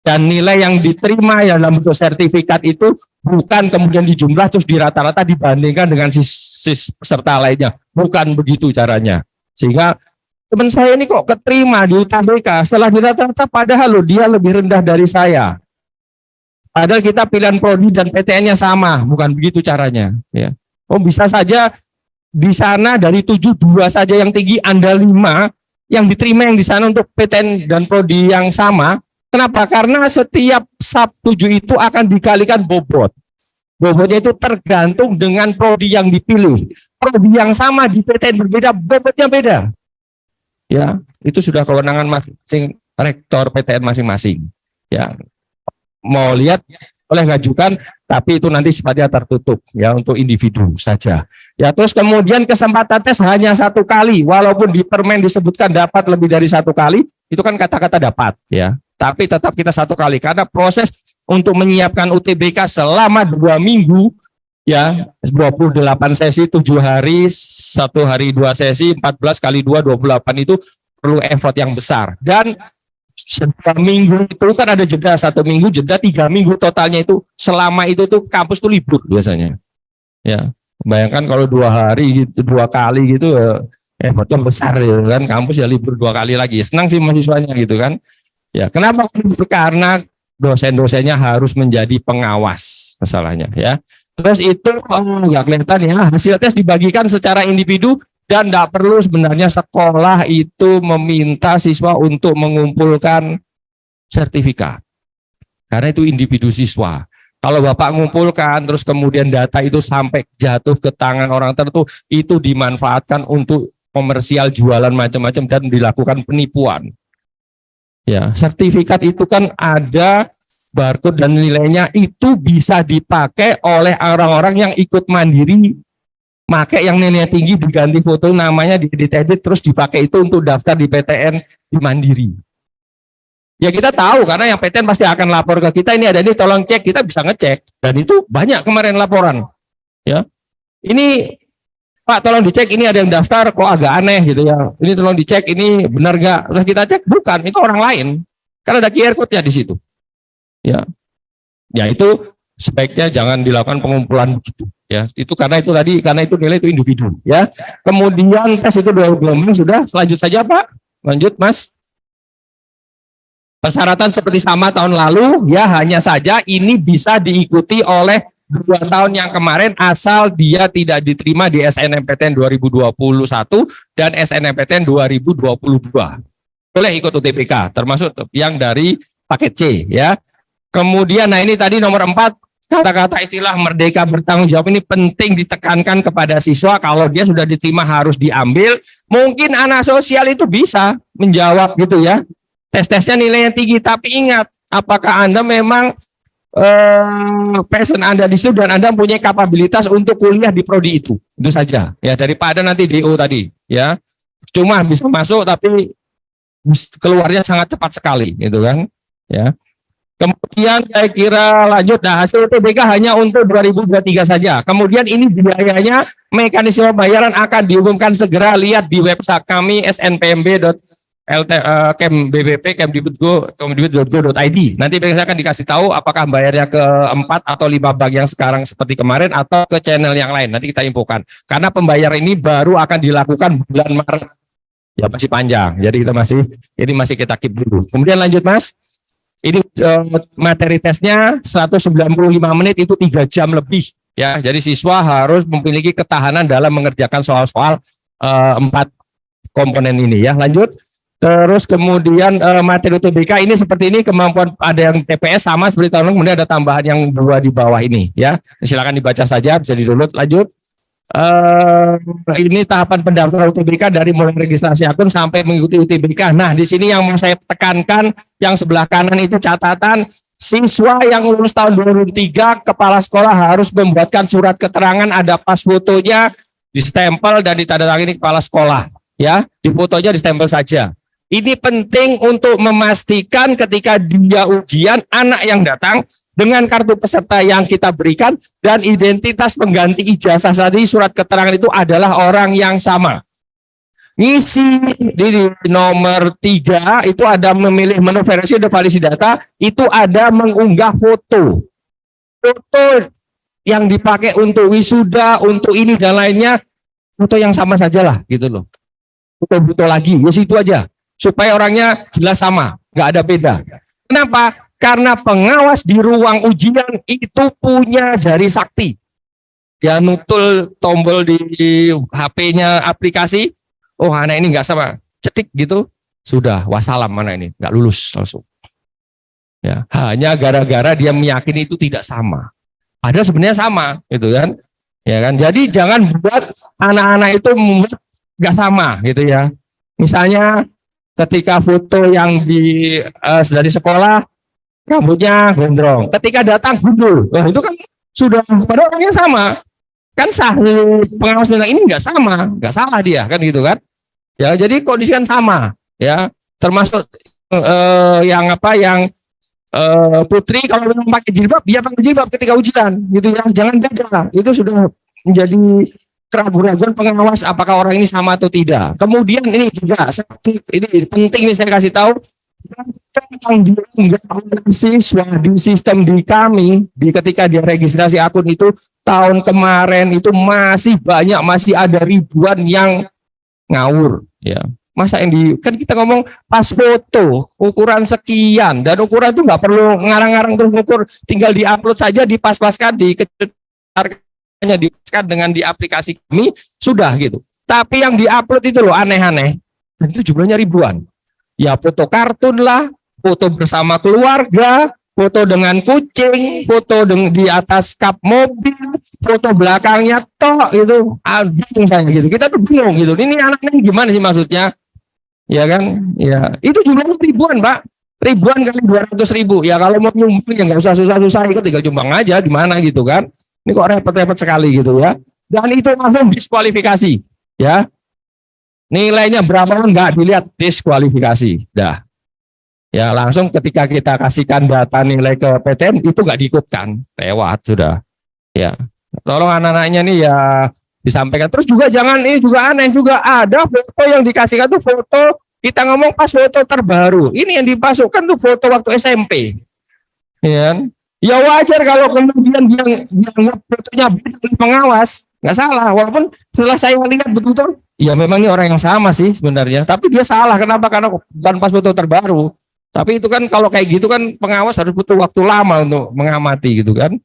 Dan nilai yang diterima yang dalam bentuk sertifikat itu bukan kemudian dijumlah terus dirata-rata dibandingkan dengan peserta lainnya. Bukan begitu caranya. Sehingga teman saya ini kok keterima di UTBK setelah dirata-rata padahal loh dia lebih rendah dari saya. Padahal kita pilihan prodi dan PTN-nya sama, bukan begitu caranya. Ya. Oh bisa saja di sana dari 7 2 saja yang tinggi, Anda 5 yang diterima yang di sana untuk PTN dan prodi yang sama. Kenapa? Karena setiap sub 7 itu akan dikalikan bobot. Bobotnya itu tergantung dengan prodi yang dipilih. Prodi yang sama di PTN berbeda, bobotnya beda. Ya, itu sudah kewenangan masing-masing rektor PTN masing-masing. Ya, mau lihat boleh ngajukan, tapi itu nanti sifatnya tertutup ya untuk individu saja. Ya, terus kemudian kesempatan tes hanya 1 kali, walaupun di permen disebutkan dapat lebih dari 1 kali, itu kan kata-kata dapat ya. Tapi tetap kita 1 kali karena proses untuk menyiapkan UTBK selama 2 minggu ya 28 sesi 7 hari 1 hari 2 sesi 14 kali 2 28 itu perlu effort yang besar dan 2 minggu itu kan ada jeda 1 minggu jeda 3 minggu totalnya itu selama itu tuh kampus tuh libur biasanya ya bayangkan kalau 2 hari gitu 2 kali gitu effortnya besar ya kan kampus ya libur 2 kali lagi senang sih mahasiswanya gitu kan ya kenapa libur karena dosen-dosennya harus menjadi pengawas masalahnya ya. Terus itu nggak kelihatan ya hasil tes dibagikan secara individu dan tidak perlu sebenarnya sekolah itu meminta siswa untuk mengumpulkan sertifikat karena itu individu siswa. Kalau Bapak mengumpulkan terus kemudian data itu sampai jatuh ke tangan orang tertentu itu dimanfaatkan untuk komersial jualan macam-macam dan dilakukan penipuan. Ya, sertifikat itu kan ada barcode dan nilainya itu bisa dipakai oleh orang-orang yang ikut mandiri, pakai yang nilainya tinggi diganti foto namanya diedit terus dipakai itu untuk daftar di PTN di Mandiri. Ya kita tahu karena yang PTN pasti akan lapor ke kita ini ada ini tolong cek kita bisa ngecek dan itu banyak kemarin laporan. Ya ini Pak tolong dicek ini ada yang daftar kok agak aneh gitu ya. Ini tolong dicek ini benar nggak? Terus kita cek bukan itu orang lain karena ada QR code-nya di situ. Ya, ya itu sebaiknya jangan dilakukan pengumpulan begitu. Ya, itu karena itu tadi karena itu nilai itu individu. Ya, kemudian tes itu 2 gelombang sudah. Selanjut saja Pak, lanjut Mas. Persyaratan seperti sama tahun lalu, ya hanya saja ini bisa diikuti oleh 2 tahun yang kemarin asal dia tidak diterima di SNMPTN 2021 dan SNMPTN 2022. Boleh ikut UTBK, termasuk yang dari paket C ya. Kemudian nah ini tadi nomor 4 kata-kata istilah merdeka bertanggung jawab ini penting ditekankan kepada siswa kalau dia sudah diterima harus diambil. Mungkin anak sosial itu bisa menjawab gitu ya. Tes-tesnya nilainya tinggi tapi ingat apakah Anda memang passion Anda di situ dan Anda punya kapabilitas untuk kuliah di prodi itu saja ya daripada nanti DO tadi ya cuma bisa masuk tapi keluarnya sangat cepat sekali gitu kan ya. Kemudian saya kira lanjut, nah hasil UTBK hanya untuk 2023 saja. Kemudian ini biayanya, mekanisme pembayaran akan diumumkan segera, lihat di website kami snpmb.go Kem BBP, kemdikbud.go.id. Nanti saya akan dikasih tahu apakah bayarnya ke 4 atau 5 bank yang sekarang seperti kemarin atau ke channel yang lain. Nanti kita infokan. Karena pembayaran ini baru akan dilakukan bulan Maret. Ya masih panjang. Jadi ini masih kita keep dulu. Kemudian lanjut Mas. Ini materi tesnya 195 menit itu 3 jam lebih. Ya, jadi siswa harus memiliki ketahanan dalam mengerjakan soal-soal 4 komponen ini ya. Lanjut. Terus kemudian materi UTBK ini seperti ini, kemampuan ada yang TPS sama seperti tahun lalu, kemudian ada tambahan yang 2 di bawah ini ya. Silakan dibaca saja, bisa di-download. Lanjut. Ini tahapan pendaftaran UTBK dari mulai registrasi akun sampai mengikuti UTBK. Nah, di sini yang mau saya tekankan yang sebelah kanan itu catatan siswa yang lulus tahun 2003, kepala sekolah harus membuatkan surat keterangan, ada pas fotonya, distempel dan ditandatangani kepala sekolah ya. Di fotonya distempel saja. Ini penting untuk memastikan ketika dia ujian, anak yang datang dengan kartu peserta yang kita berikan dan identitas pengganti ijazah tadi, surat keterangan itu adalah orang yang sama. Ngisi di nomor 3 itu ada memilih menu versi dan validasi data, itu ada mengunggah foto. Foto yang dipakai untuk wisuda, untuk ini dan lainnya, foto yang sama saja lah gitu loh. Foto-foto lagi, ya situ aja. Supaya orangnya jelas sama, nggak ada beda. Kenapa? Karena pengawas di ruang ujian itu punya jari sakti. Dia nutul tombol di HP-nya aplikasi, oh anak ini nggak sama, cetik gitu, sudah wassalam mana ini, nggak lulus langsung. Ya, hanya gara-gara dia meyakini itu tidak sama. Padahal sebenarnya sama, gitu kan? Ya kan? Jadi jangan buat anak-anak itu nggak sama, gitu ya. Misalnya ketika foto yang dari sekolah rambutnya gondrong, ketika datang gundul, wah itu kan sudah pada orangnya sama, kan sah. Pengawas bilang ini nggak sama, nggak salah dia kan gitu kan? Ya jadi kondisi kan sama, ya termasuk yang putri kalau memang pakai jilbab, dia pakai jilbab ketika ujian, gitu ya, jangan beda. Itu sudah menjadi keraguan-keraguan pengawas apakah orang ini sama atau tidak. Kemudian ini juga ini penting nih saya kasih tahu, yang diunggah oleh siswa di sistem di kami ketika dia registrasi akun itu tahun kemarin itu masih banyak, masih ada ribuan yang ngawur ya. Masa yang kan kita ngomong pas foto ukuran sekian, dan ukuran itu nggak perlu ngarang-ngarang terus ukur, tinggal diupload saja, dipaskan dipaskan dengan di aplikasi kami sudah gitu. Tapi yang diupload itu loh aneh-aneh, dan itu jumlahnya ribuan. Ya foto kartun lah, foto bersama keluarga, foto dengan kucing, foto di atas kap mobil, foto belakangnya toh gitu. Bingung saya gitu. Kita tuh bingung gitu. Ini anaknya gimana sih maksudnya? Ya kan? Ya itu jumlahnya ribuan, Pak. Ribuan kali 200.000. Ya kalau mau nyumbang ya nggak usah susah-susah, ikut tinggal nyumbang aja di mana gitu kan. Ini kok repot-repot sekali gitu ya. Dan itu langsung diskualifikasi. Ya. Nilainya berapa pun nggak dilihat, diskualifikasi. Dah. Ya langsung ketika kita kasihkan data nilai ke PTN itu nggak diikutkan, lewat sudah. Ya. Tolong anak-anaknya nih ya disampaikan. Terus juga jangan, ini juga aneh juga, ada foto yang dikasihkan tuh foto, kita ngomong pas foto terbaru. Ini yang dipasukkan tuh foto waktu SMP. Ya. Ya wajar kalau kemudian yang fotonya beda pengawas, nggak salah. Walaupun setelah saya lihat betul-betul, ya memang ini orang yang sama sih sebenarnya. Tapi dia salah, kenapa? Karena bukan pas foto terbaru. Tapi itu kan kalau kayak gitu kan pengawas harus butuh waktu lama untuk mengamati gitu kan.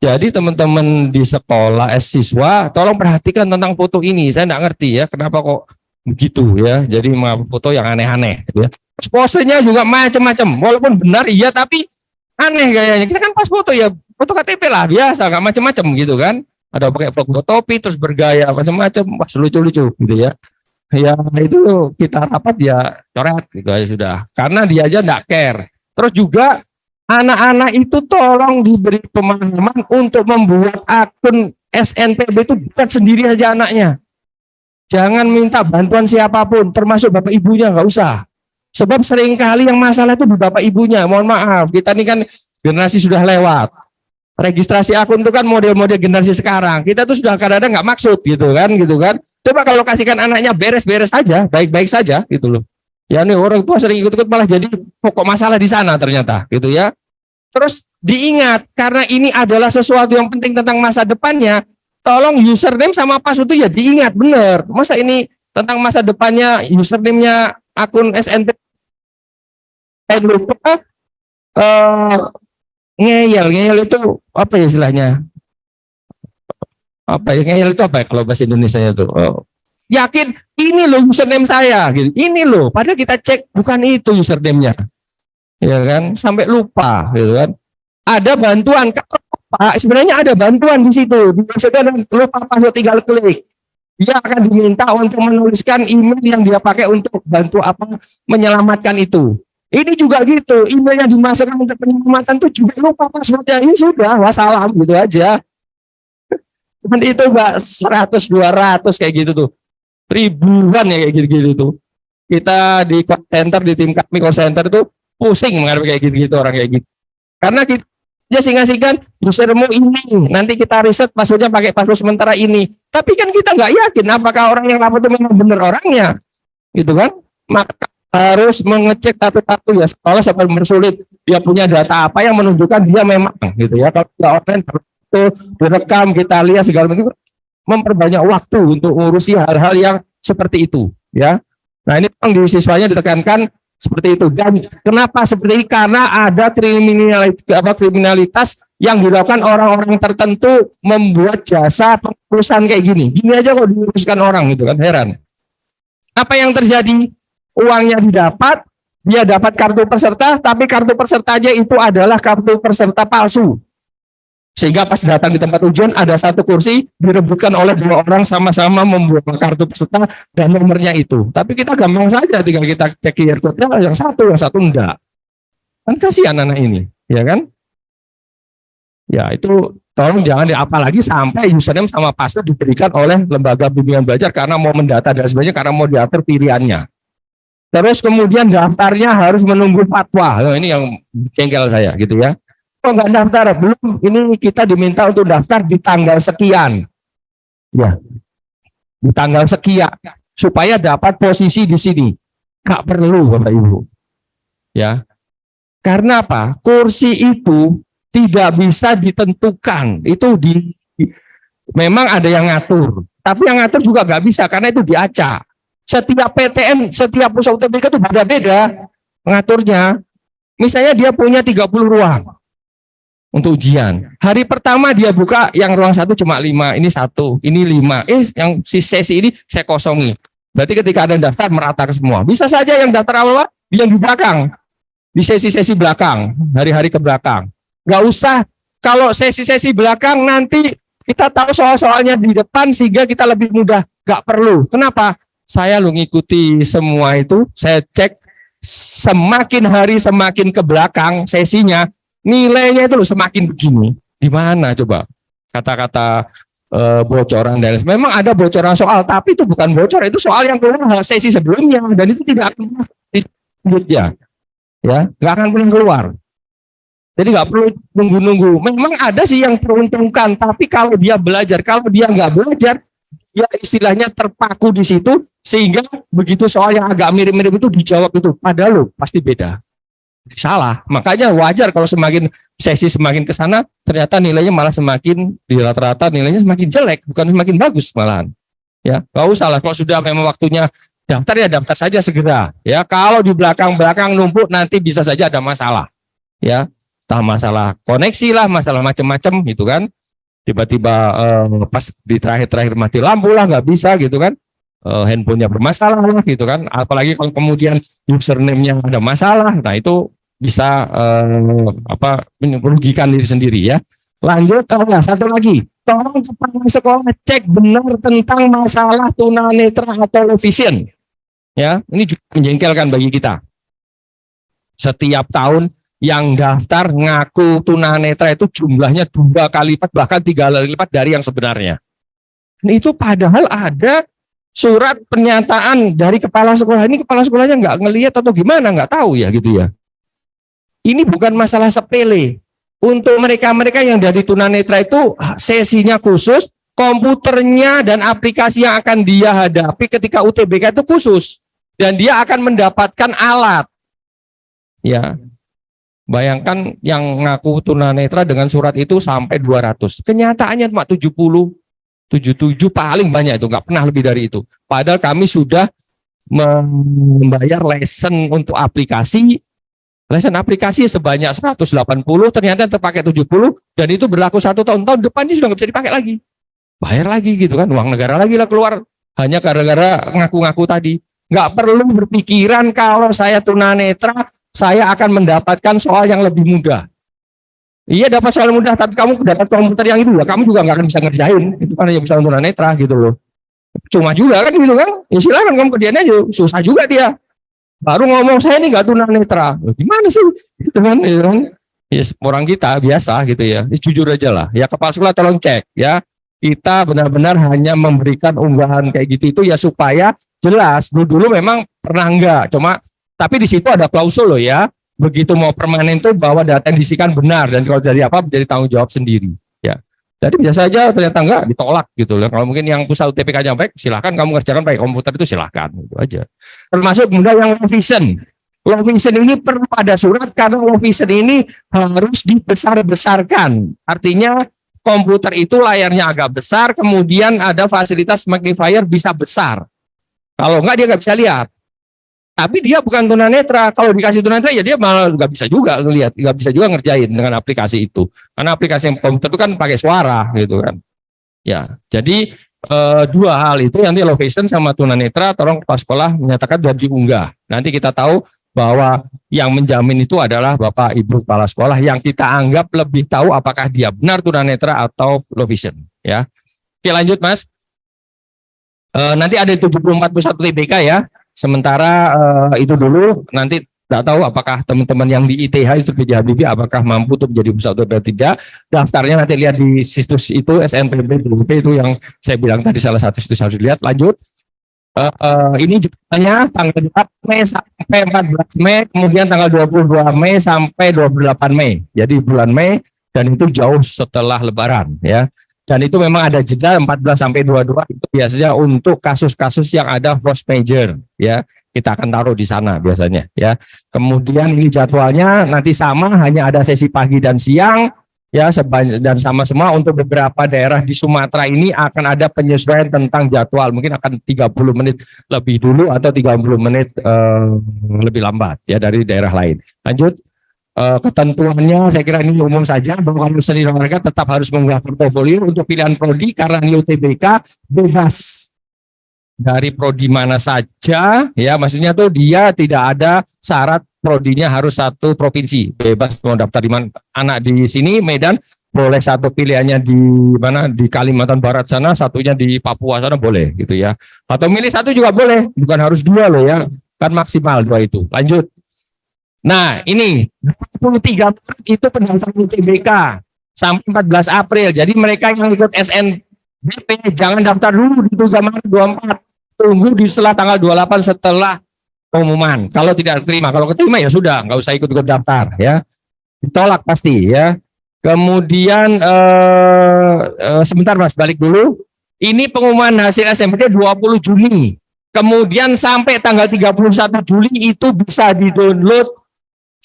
Jadi teman-teman di sekolah siswa, tolong perhatikan tentang foto ini. Saya nggak ngerti ya kenapa kok begitu ya. Jadi foto yang aneh-aneh gitu ya. Posenya juga macam-macam. Walaupun benar iya, tapi aneh gayanya. Kita kan pas foto ya foto KTP lah biasa, nggak macam-macam gitu kan. Ada pakai foto topi terus bergaya macam-macam, pas lucu-lucu gitu ya. Ya itu kita rapat ya coret gitu aja sudah. Karena dia aja nggak care. Terus juga anak-anak itu tolong diberi pemahaman untuk membuat akun SNPB itu bukan sendiri saja anaknya. Jangan minta bantuan siapapun, termasuk bapak ibunya, nggak usah. Sebab seringkali yang masalah itu di bapak ibunya. Mohon maaf, kita ini kan generasi sudah lewat. Registrasi akun itu kan model-model generasi sekarang. Kita tuh sudah kadang-kadang nggak maksud gitu kan. Coba kalau kasihkan anaknya beres-beres aja, baik-baik saja gitu loh. Ya nih orang tua sering ikut-ikut malah jadi pokok masalah di sana ternyata gitu ya. Terus diingat karena ini adalah sesuatu yang penting tentang masa depannya, tolong username sama password itu ya diingat bener. Masa ini tentang masa depannya username-nya akun SNT lupa ngeyel itu apa ya istilahnya? Apa ya ngeyel itu apa ya kalau bahasa Indonesia itu? Yakin ini loh username saya gitu. Ini loh, padahal kita cek bukan itu username-nya. Ya kan? Sampai lupa gitu kan. Ada bantuan kalau lupa, sebenarnya ada bantuan di situ. Dimaksudkan lupa password tinggal klik. Dia akan diminta untuk menuliskan email yang dia pakai untuk bantu menyelamatkan itu. Ini juga gitu, email yang dimasukkan untuk penyelamatan itu juga lupa passwordnya. Ini sudah wassalam gitu aja. Dan itu Mbak 100 200 kayak gitu tuh. Ribuan ya kayak gitu-gitu tuh. Kita di call center, di tim kami call center tuh pusing menghadapi kayak gitu-gitu orang kayak gitu. Karena kita asing-asingkan usermu ini, nanti kita riset passwordnya pakai password sementara ini. Tapi kan kita nggak yakin apakah orang yang lapor itu memang benar orangnya, gitu kan? Maka harus mengecek satu-satu ya, sekolah sampai bersulit dia punya data apa yang menunjukkan dia memang gitu ya. Kalau dia online itu direkam, kita lihat segala macam, memperbanyak waktu untuk ngurusi hal-hal yang seperti itu ya. Nah ini di siswanya ditekankan seperti itu. Dan kenapa seperti ini? Karena ada kriminalitas yang dilakukan orang-orang tertentu membuat jasa pengurusan kayak gini. Gini aja kok diuruskan orang gitu kan, heran. Apa yang terjadi? Uangnya didapat, dia dapat kartu peserta, tapi kartu pesertanya itu adalah kartu peserta palsu. Sehingga pas datang di tempat ujian ada satu kursi direbutkan oleh 2 orang sama-sama membuat kartu peserta dan nomornya itu. Tapi kita gampang saja tinggal kita cek QR code-nya yang satu enggak. Kan kasihan anak ini, ya kan? Ya itu tolong jangan apalagi sampai username sama password diberikan oleh lembaga bimbingan belajar karena mau mendata dan sebagainya, karena mau diatur pilihannya. Terus kemudian daftarnya harus menunggu fatwa. Nah, ini yang jengkel saya gitu ya. Kok nggak daftar? Belum, ini kita diminta untuk daftar di tanggal sekian. Ya, di tanggal sekian. Supaya dapat posisi di sini. Nggak perlu Bapak Ibu. Ya, karena apa? Kursi itu tidak bisa ditentukan. Itu memang ada yang ngatur. Tapi yang ngatur juga nggak bisa karena itu diacak. Setiap PTN, setiap pusat UTBK itu beda-beda mengaturnya. Misalnya dia punya 30 ruang untuk ujian. Hari pertama dia buka yang ruang 1 cuma 5, ini 1, ini 5. Yang sesi ini saya kosongi. Berarti ketika ada yang daftar merata ke semua. Bisa saja yang daftar awal yang di belakang. Di sesi-sesi belakang, hari-hari ke belakang. Nggak usah, kalau sesi-sesi belakang nanti kita tahu soal-soalnya di depan sehingga kita lebih mudah. Nggak perlu. Kenapa? Saya ngikuti semua itu, saya cek semakin hari semakin ke belakang sesinya, nilainya itu semakin begini. Di mana coba kata-kata bocoran dan memang ada bocoran soal, tapi itu bukan bocor, itu soal yang keluar sesi sebelumnya dan itu tidak akan ya, nggak akan pernah keluar. Jadi nggak perlu nunggu-nunggu. Memang ada sih yang teruntungkan, tapi kalau dia belajar, kalau dia nggak belajar, ya istilahnya terpaku di situ sehingga begitu soal yang agak mirip-mirip itu dijawab itu padahal loh pasti beda, salah. Makanya wajar kalau semakin sesi semakin ke sana ternyata nilainya malah semakin di rata-rata nilainya semakin jelek, bukan semakin bagus malahan. Ya nggak usah lah, kalau sudah memang waktunya daftar ya daftar saja segera. Ya kalau di belakang-belakang numpuk nanti bisa saja ada masalah. Ya entah masalah koneksi lah, masalah macam-macam gitu kan. Tiba-tiba pas di terakhir-terakhir mati lampu lah nggak bisa gitu kan, handphonenya bermasalah lah gitu kan, apalagi kalau kemudian username-nya ada masalah, nah itu bisa merugikan diri sendiri ya. Lanjut, satu lagi, tolong kepala sekolah cek benar tentang masalah tunanetra atau low vision ya, ini juga menjengkelkan bagi kita. Setiap tahun yang daftar ngaku tunanetra itu jumlahnya 2 kali lipat bahkan 3 kali lipat dari yang sebenarnya. Nah, itu padahal ada surat pernyataan dari kepala sekolah. Ini kepala sekolahnya nggak ngelihat atau gimana, nggak tahu ya gitu ya. Ini bukan masalah sepele. Untuk mereka-mereka yang dari tunanetra itu sesinya khusus, komputernya dan aplikasi yang akan dia hadapi ketika UTBK itu khusus. dan dia akan mendapatkan alat. Ya. Bayangkan yang ngaku tunanetra dengan surat itu sampai 200. Kenyataannya cuma 70, 77 paling banyak itu, nggak pernah lebih dari itu. Padahal kami sudah membayar lesson untuk aplikasi. Lesson aplikasi sebanyak 180, ternyata terpakai 70, dan itu berlaku 1 tahun. Tahun depannya sudah nggak bisa dipakai lagi. Bayar lagi gitu kan, uang negara lagi lah keluar. Hanya gara-gara ngaku-ngaku tadi. Nggak perlu berpikiran kalau saya tunanetra, saya akan mendapatkan soal yang lebih mudah. Iya dapat soal mudah, tapi kamu dapat komputer yang itu ya, kamu juga nggak akan bisa ngerjain. Itu kan yang bisa tunanetra gitu loh. Cuma juga kan gitu kan, ya silakan kamu kerjain aja, susah juga dia. Baru ngomong saya ini nggak tunanetra, gimana sih? Gitu kan, gitu kan. Ya, orang kita biasa gitu ya, jujur aja lah. Ya kepala sekolah tolong cek ya. Kita benar-benar hanya memberikan unggahan kayak gitu itu ya supaya jelas. Dulu memang pernah enggak, cuma tapi di situ ada klausul loh ya. Begitu mau permanen tuh bahwa data yang diisikan benar dan kalau dari apa menjadi tanggung jawab sendiri. Ya. Jadi biasa saja ternyata enggak ditolak gitu loh. Kalau mungkin yang pusat UTPK-nya baik, silahkan kamu ngerjakan pakai komputer itu silahkan gitu aja. Termasuk kemudian yang low vision. Low vision ini perlu ada surat karena low vision ini harus dibesar-besarkan. Artinya komputer itu layarnya agak besar, kemudian ada fasilitas magnifier bisa besar. Kalau enggak dia nggak bisa lihat. Tapi dia bukan tunanetra. Kalau dikasih tunanetra ya dia malah nggak bisa juga ngelihat, nggak bisa juga ngerjain dengan aplikasi itu. Karena aplikasi yang komputer itu kan pakai suara gitu kan. Ya, jadi dua hal itu nanti low vision sama tunanetra tolong kepala sekolah menyatakan sudah diunggah. Nanti kita tahu bahwa yang menjamin itu adalah Bapak Ibu kepala sekolah yang kita anggap lebih tahu apakah dia benar tunanetra atau low vision. Ya, oke lanjut Mas. Nanti ada 74 pusat UTBK ya. Sementara itu dulu nanti tidak tahu apakah teman-teman yang di ITH itu PJ Habibie apakah mampu untuk menjadi pusat UTBK tidak. Daftarnya nanti lihat di situs itu SNPB itu yang saya bilang tadi salah satu situs harus dilihat. Lanjut. Ini jumlahnya tanggal 4 Mei sampai 14 Mei, kemudian tanggal 22 Mei sampai 28 Mei. Jadi bulan Mei dan itu jauh setelah Lebaran ya. Dan itu memang ada jeda 14 sampai 22 itu biasanya untuk kasus-kasus yang ada force major ya. Kita akan taruh di sana biasanya ya. Kemudian ini jadwalnya nanti sama, hanya ada sesi pagi dan siang ya dan sama semua. Untuk beberapa daerah di Sumatera ini akan ada penyesuaian tentang jadwal, mungkin akan 30 menit lebih dulu atau 30 menit lebih lambat ya dari daerah lain. Lanjut. Ketentuannya saya kira ini umum saja bahwa kalau seni olahraga tetap harus mengunggah portofolio untuk pilihan prodi karena di UTBK bebas dari prodi mana saja ya, maksudnya tuh dia tidak ada syarat prodinya harus satu provinsi, bebas mau daftar di mana. Anak di sini Medan boleh satu pilihannya di mana, di Kalimantan Barat sana, satunya di Papua sana boleh gitu ya, atau milih satu juga boleh, bukan harus dua loh ya, kan maksimal dua itu. Lanjut. Nah ini 23 itu pendaftaran UTBK sampai 14 April. Jadi mereka yang ikut SNBP jangan daftar dulu di 3 Maret 24. Tunggu di setelah tanggal 28 setelah pengumuman. Kalau tidak terima, kalau keterima ya sudah, nggak usah ikut-ikut daftar ya. Ditolak pasti ya. Kemudian sebentar Mas, balik dulu. Ini pengumuman hasil SNBP 20 Juni. Kemudian sampai tanggal 31 Juli itu bisa di-download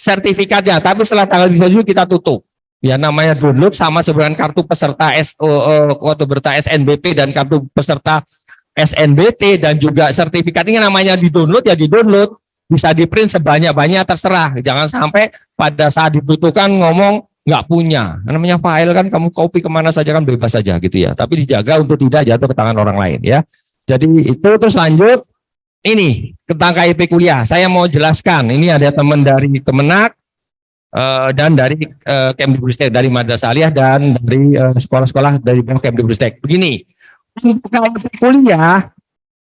sertifikatnya, tapi setelah tanggal 31 Juli kita tutup. Ya namanya download sama sebenarnya kartu peserta kartu peserta SNBP dan kartu peserta SNBT dan juga sertifikat ini namanya di-download ya di-download, bisa di-print sebanyak-banyak terserah. Jangan sampai pada saat dibutuhkan ngomong nggak punya. Namanya file kan kamu copy kemana saja kan bebas saja gitu ya. Tapi dijaga untuk tidak jatuh ke tangan orang lain ya. Jadi itu terus lanjut. Ini tentang KIP kuliah, saya mau jelaskan. Ini ada teman dari Kemenak dan dari Kemdikbudristek, dari Madrasah Aliyah dan dari sekolah-sekolah dari Kemdikbudristek. Begini, untuk KIP kuliah,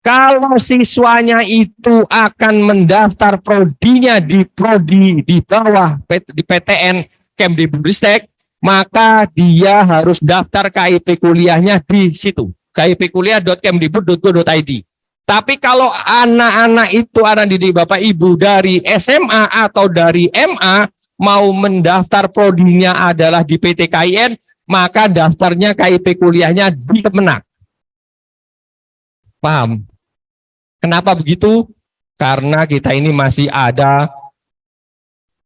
kalau siswanya itu akan mendaftar prodinya di prodi di bawah di PTN Kemdikbudristek, maka dia harus daftar KIP kuliahnya di situ, kipkuliah.kemdikbud.go.id. Tapi kalau anak-anak itu anak didik Bapak Ibu dari SMA atau dari MA mau mendaftar prodinya adalah di PTKIN, maka daftarnya KIP kuliahnya di Kemenak. Paham? Kenapa begitu? Karena kita ini masih ada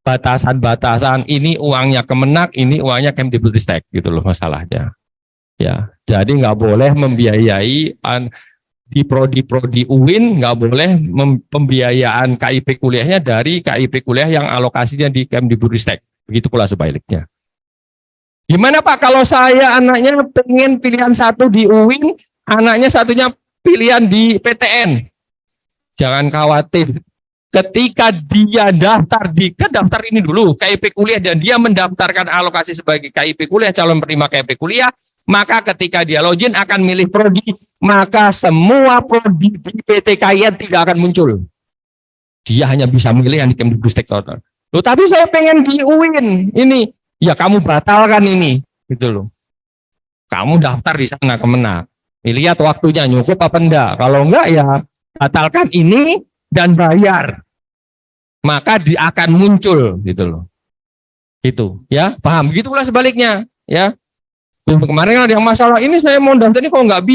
batasan-batasan, ini uangnya Kemenak, ini uangnya Kemdikbudristek gitu loh masalahnya. Ya, jadi nggak boleh membiayai di prodi UIN, nggak boleh pembiayaan KIP kuliahnya dari KIP kuliah yang alokasinya di Kemdikbudristek. Begitu pula sebaliknya. Gimana Pak kalau saya anaknya pengen pilihan satu di UIN, anaknya satunya pilihan di PTN? Jangan khawatir. Ketika dia daftar daftar ini dulu KIP kuliah dan dia mendaftarkan alokasi sebagai KIP kuliah, calon penerima KIP kuliah, maka ketika dia login akan milih prodi, maka semua prodi di PT KIN tidak akan muncul. Dia hanya bisa milih yang di Kemdikbudristek total. Loh, tapi saya pengen di UIN ini, ya kamu batalkan ini, gitu loh. Kamu daftar di sana Kemenak, lihat waktunya cukup apa enggak. Kalau enggak ya batalkan ini dan bayar, maka dia akan muncul gitu loh. Itu ya, paham? Begitu pula sebaliknya ya. Kemarin ada yang masalah ini, saya mau daftar ini kok nggak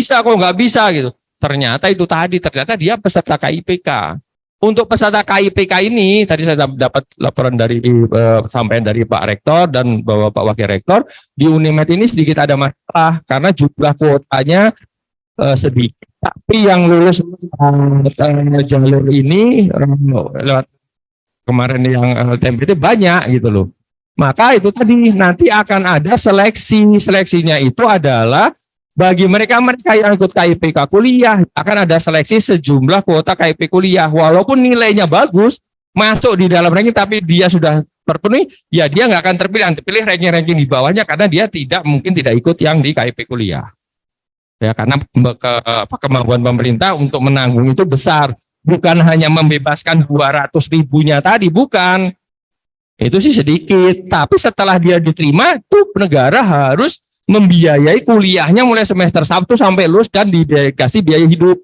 bisa gitu. Ternyata itu tadi, ternyata dia peserta KIPK. Untuk peserta KIPK ini tadi saya dapat laporan dari sampaian dari Pak Rektor dan Bapak Wakil Rektor, di Unimed ini sedikit ada masalah karena jumlah kuotanya sedikit. Tapi yang lulus jalur ini lewat kemarin yang TMPT banyak gitu loh. Maka itu tadi nanti akan ada seleksinya itu adalah bagi mereka yang ikut KIPK kuliah akan ada seleksi sejumlah kuota KIP kuliah. Walaupun nilainya bagus masuk di dalam ranking tapi dia sudah terpenuhi, ya dia nggak akan terpilih. Yang terpilih ranking di bawahnya karena dia mungkin tidak ikut yang di KIP kuliah. Ya, karena kemampuan pemerintah untuk menanggung itu besar, bukan hanya membebaskan 200.000-nya tadi, bukan. Itu sih sedikit, tapi setelah dia diterima, tuh negara harus membiayai kuliahnya mulai semester 1 sampai lulus dan dikasih biaya hidup.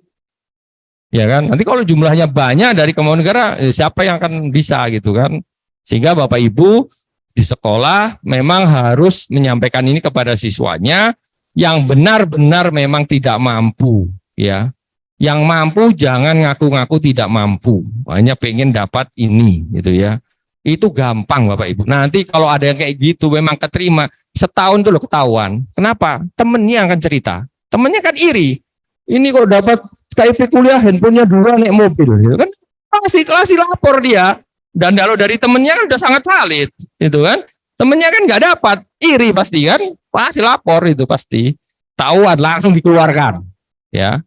Ya kan? Nanti kalau jumlahnya banyak dari kemauan negara, siapa yang akan bisa gitu kan? Sehingga Bapak Ibu di sekolah memang harus menyampaikan ini kepada siswanya yang benar-benar memang tidak mampu, ya. Yang mampu jangan ngaku-ngaku tidak mampu, hanya pengen dapat ini, gitu ya. Itu gampang Bapak Ibu. Nanti kalau ada yang kayak gitu memang keterima, setahun tuh loh ketahuan. Kenapa? Temennya akan cerita. Temennya kan iri. Ini kok dapat KIP kuliah, handphonenya 2 naik mobil, gitu kan? Kasih lapor dia. Dan kalau dari temennya kan udah sangat valid, gitu kan? Temennya kan nggak dapat, iri pasti kan? Pasti lapor itu pasti. Tahuan langsung dikeluarkan, ya.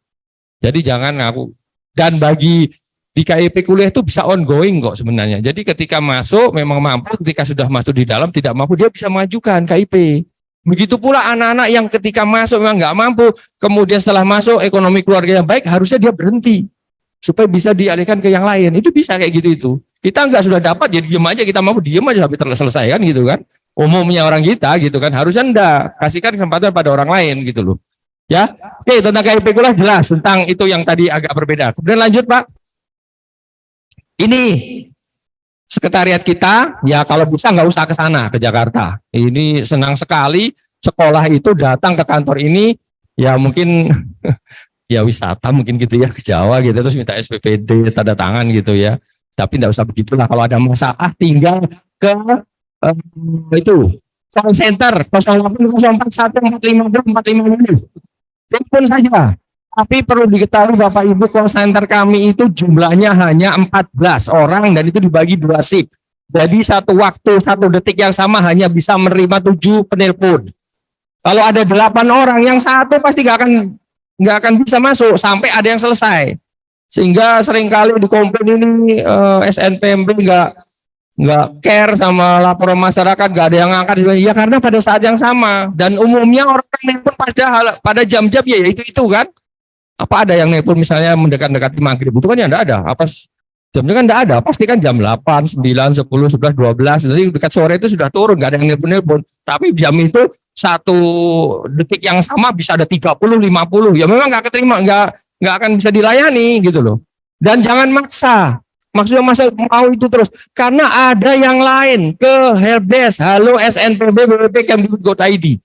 Jadi jangan ngaku. Dan bagi di KIP kuliah itu bisa ongoing kok sebenarnya. Jadi ketika masuk memang mampu, ketika sudah masuk di dalam tidak mampu dia bisa mengajukan KIP. Begitu pula anak-anak yang ketika masuk memang nggak mampu, kemudian setelah masuk ekonomi keluarga yang baik, harusnya dia berhenti supaya bisa dialihkan ke yang lain. Itu bisa kayak gitu itu. Kita nggak sudah dapat jadi diem aja, kita mampu diem aja sampai selesai kan gitu kan. Umumnya orang kita gitu kan, harusnya enggak, kasihkan kesempatan pada orang lain gitu loh. Ya, oke, tentang KIP kuliah jelas, tentang itu yang tadi agak berbeda. Kemudian lanjut Pak. Ini sekretariat kita, ya kalau bisa nggak usah ke sana, ke Jakarta. Ini senang sekali sekolah itu datang ke kantor ini, ya mungkin ya wisata mungkin gitu ya, ke Jawa gitu, terus minta SPPD, tanda tangan gitu ya. Tapi nggak usah begitulah, kalau ada masalah tinggal ke itu call center 080414504550 telepon saja. Tapi perlu diketahui Bapak Ibu, call center kami itu jumlahnya hanya 14 orang dan itu dibagi 2 shift. Jadi satu waktu, 1 detik yang sama hanya bisa menerima 7 penelpon. Kalau ada 8 orang, yang satu pasti nggak akan bisa masuk sampai ada yang selesai. Sehingga seringkali dikomplain ini SNPMB nggak care sama laporan masyarakat, nggak ada yang ngangkat. Ya karena pada saat yang sama dan umumnya orang nelpon pada jam-jam ya itu kan. Apa ada yang nelpon misalnya mendekat-dekati maghrib, itu kan ya enggak ada. Apa jamnya kan enggak ada, pasti kan jam 8, 9, 10, 11, 12. Jadi dekat sore itu sudah turun, enggak ada yang nelpon-nelpon. Tapi jam itu 1 detik yang sama bisa ada 30, 50. Ya memang enggak keterima, enggak akan bisa dilayani gitu loh. Dan jangan maksa. Maksudnya masa mau itu terus. Karena ada yang lain ke helpdesk, halo SNPB BPP Kemdikbud.id.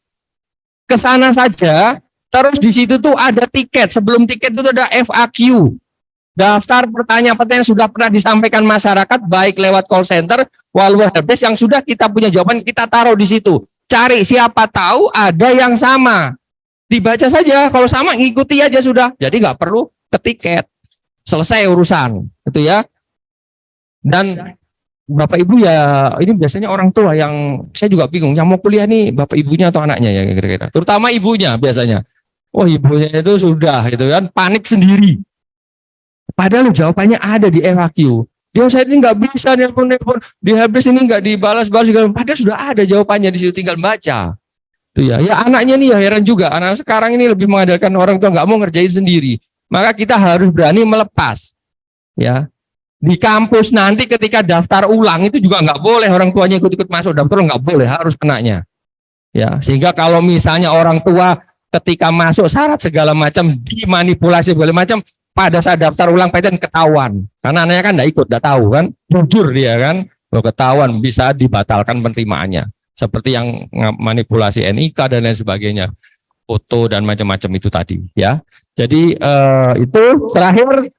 Ke sana saja. Terus di situ tuh ada tiket. Sebelum tiket itu ada FAQ. daftar pertanyaan-pertanyaan yang sudah pernah disampaikan masyarakat, baik lewat call center, walaupun helpdesk yang sudah kita punya jawaban, kita taruh di situ. Cari, siapa tahu ada yang sama. Dibaca saja, kalau sama ngikuti aja sudah. Jadi nggak perlu ke tiket. Selesai urusan, gitu ya. Dan Bapak Ibu ya, ini biasanya orang tua yang, saya juga bingung, yang mau kuliah nih Bapak Ibunya atau anaknya ya kira-kira. Terutama ibunya biasanya. Oh ibunya itu sudah gitu kan, panik sendiri. Padahal jawabannya ada di FAQ. Dia saya ini nggak bisa nelpon, di helpdesk ini nggak dibalas-balas, padahal sudah ada jawabannya di situ, tinggal baca. Tuh ya, ya anaknya nih ya heran juga. Anak sekarang ini lebih mengandalkan orang tua, nggak mau ngerjain sendiri. Maka kita harus berani melepas. Ya. Di kampus nanti ketika daftar ulang itu juga nggak boleh orang tuanya ikut-ikut masuk daftar, nggak boleh, harus anaknya. Ya, sehingga kalau misalnya orang tua ketika masuk syarat segala macam dimanipulasi segala macam, pada saat daftar ulang PTN ketahuan, karena anaknya kan nggak ikut, nggak tahu kan, jujur dia kan, kalau ketahuan bisa dibatalkan penerimaannya, seperti yang manipulasi NIK dan lain sebagainya, foto dan macam-macam itu tadi, ya. Jadi itu terakhir.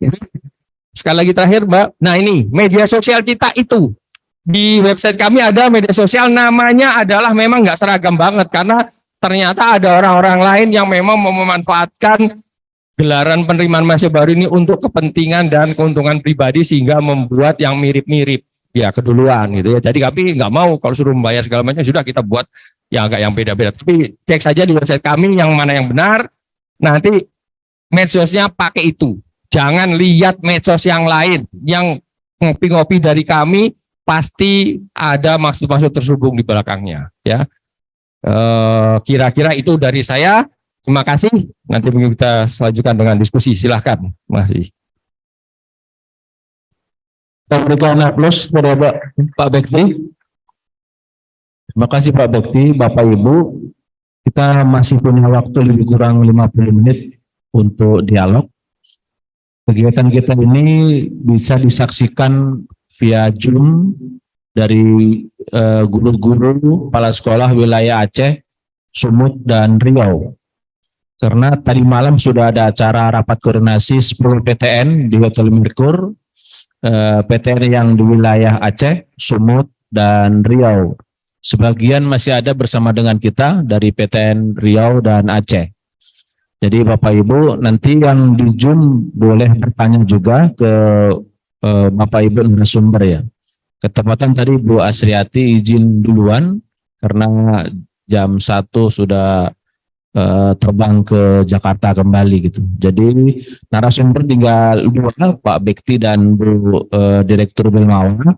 Sekali lagi terakhir Mbak, nah ini media sosial kita itu, di website kami ada media sosial, namanya adalah memang nggak seragam banget, karena ternyata ada orang-orang lain yang memang memanfaatkan gelaran penerimaan mahasiswa baru ini untuk kepentingan dan keuntungan pribadi, sehingga membuat yang mirip-mirip, ya keduluan gitu ya. Jadi kami nggak mau kalau suruh membayar segala macam, sudah kita buat yang agak yang beda-beda. Tapi cek saja di website kami yang mana yang benar, nanti medsosnya pakai itu. Jangan lihat medsos yang lain, yang ngopi-ngopi dari kami pasti ada maksud-maksud terselubung di belakangnya. Ya, kira-kira itu dari saya. Terima kasih. Nanti mungkin kita selanjutkan dengan diskusi. Silahkan, masih. Kita berikan aplaus kepada Pak Bekti. Terima kasih Pak Bekti, Bapak Ibu. Kita masih punya waktu lebih kurang 50 menit untuk dialog. Kegiatan kita ini bisa disaksikan via Zoom dari guru-guru kepala sekolah wilayah Aceh, Sumut, dan Riau. Karena tadi malam sudah ada acara rapat koordinasi 10 PTN di Hotel Merkur, PTN yang di wilayah Aceh, Sumut, dan Riau. Sebagian masih ada bersama dengan kita dari PTN Riau dan Aceh. Jadi Bapak Ibu nanti yang di Zoom boleh bertanya juga ke Bapak Ibu narasumber ya. Ketepatan tadi Bu Asriati izin duluan karena jam 1 sudah terbang ke Jakarta kembali gitu. Jadi narasumber tinggal dua, Pak Bekti dan Bu Direktur Belmawa.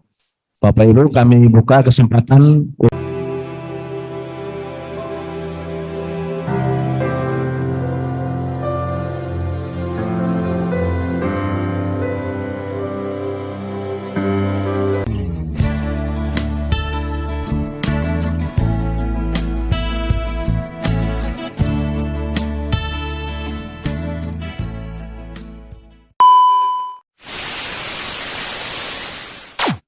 Bapak Ibu kami buka kesempatan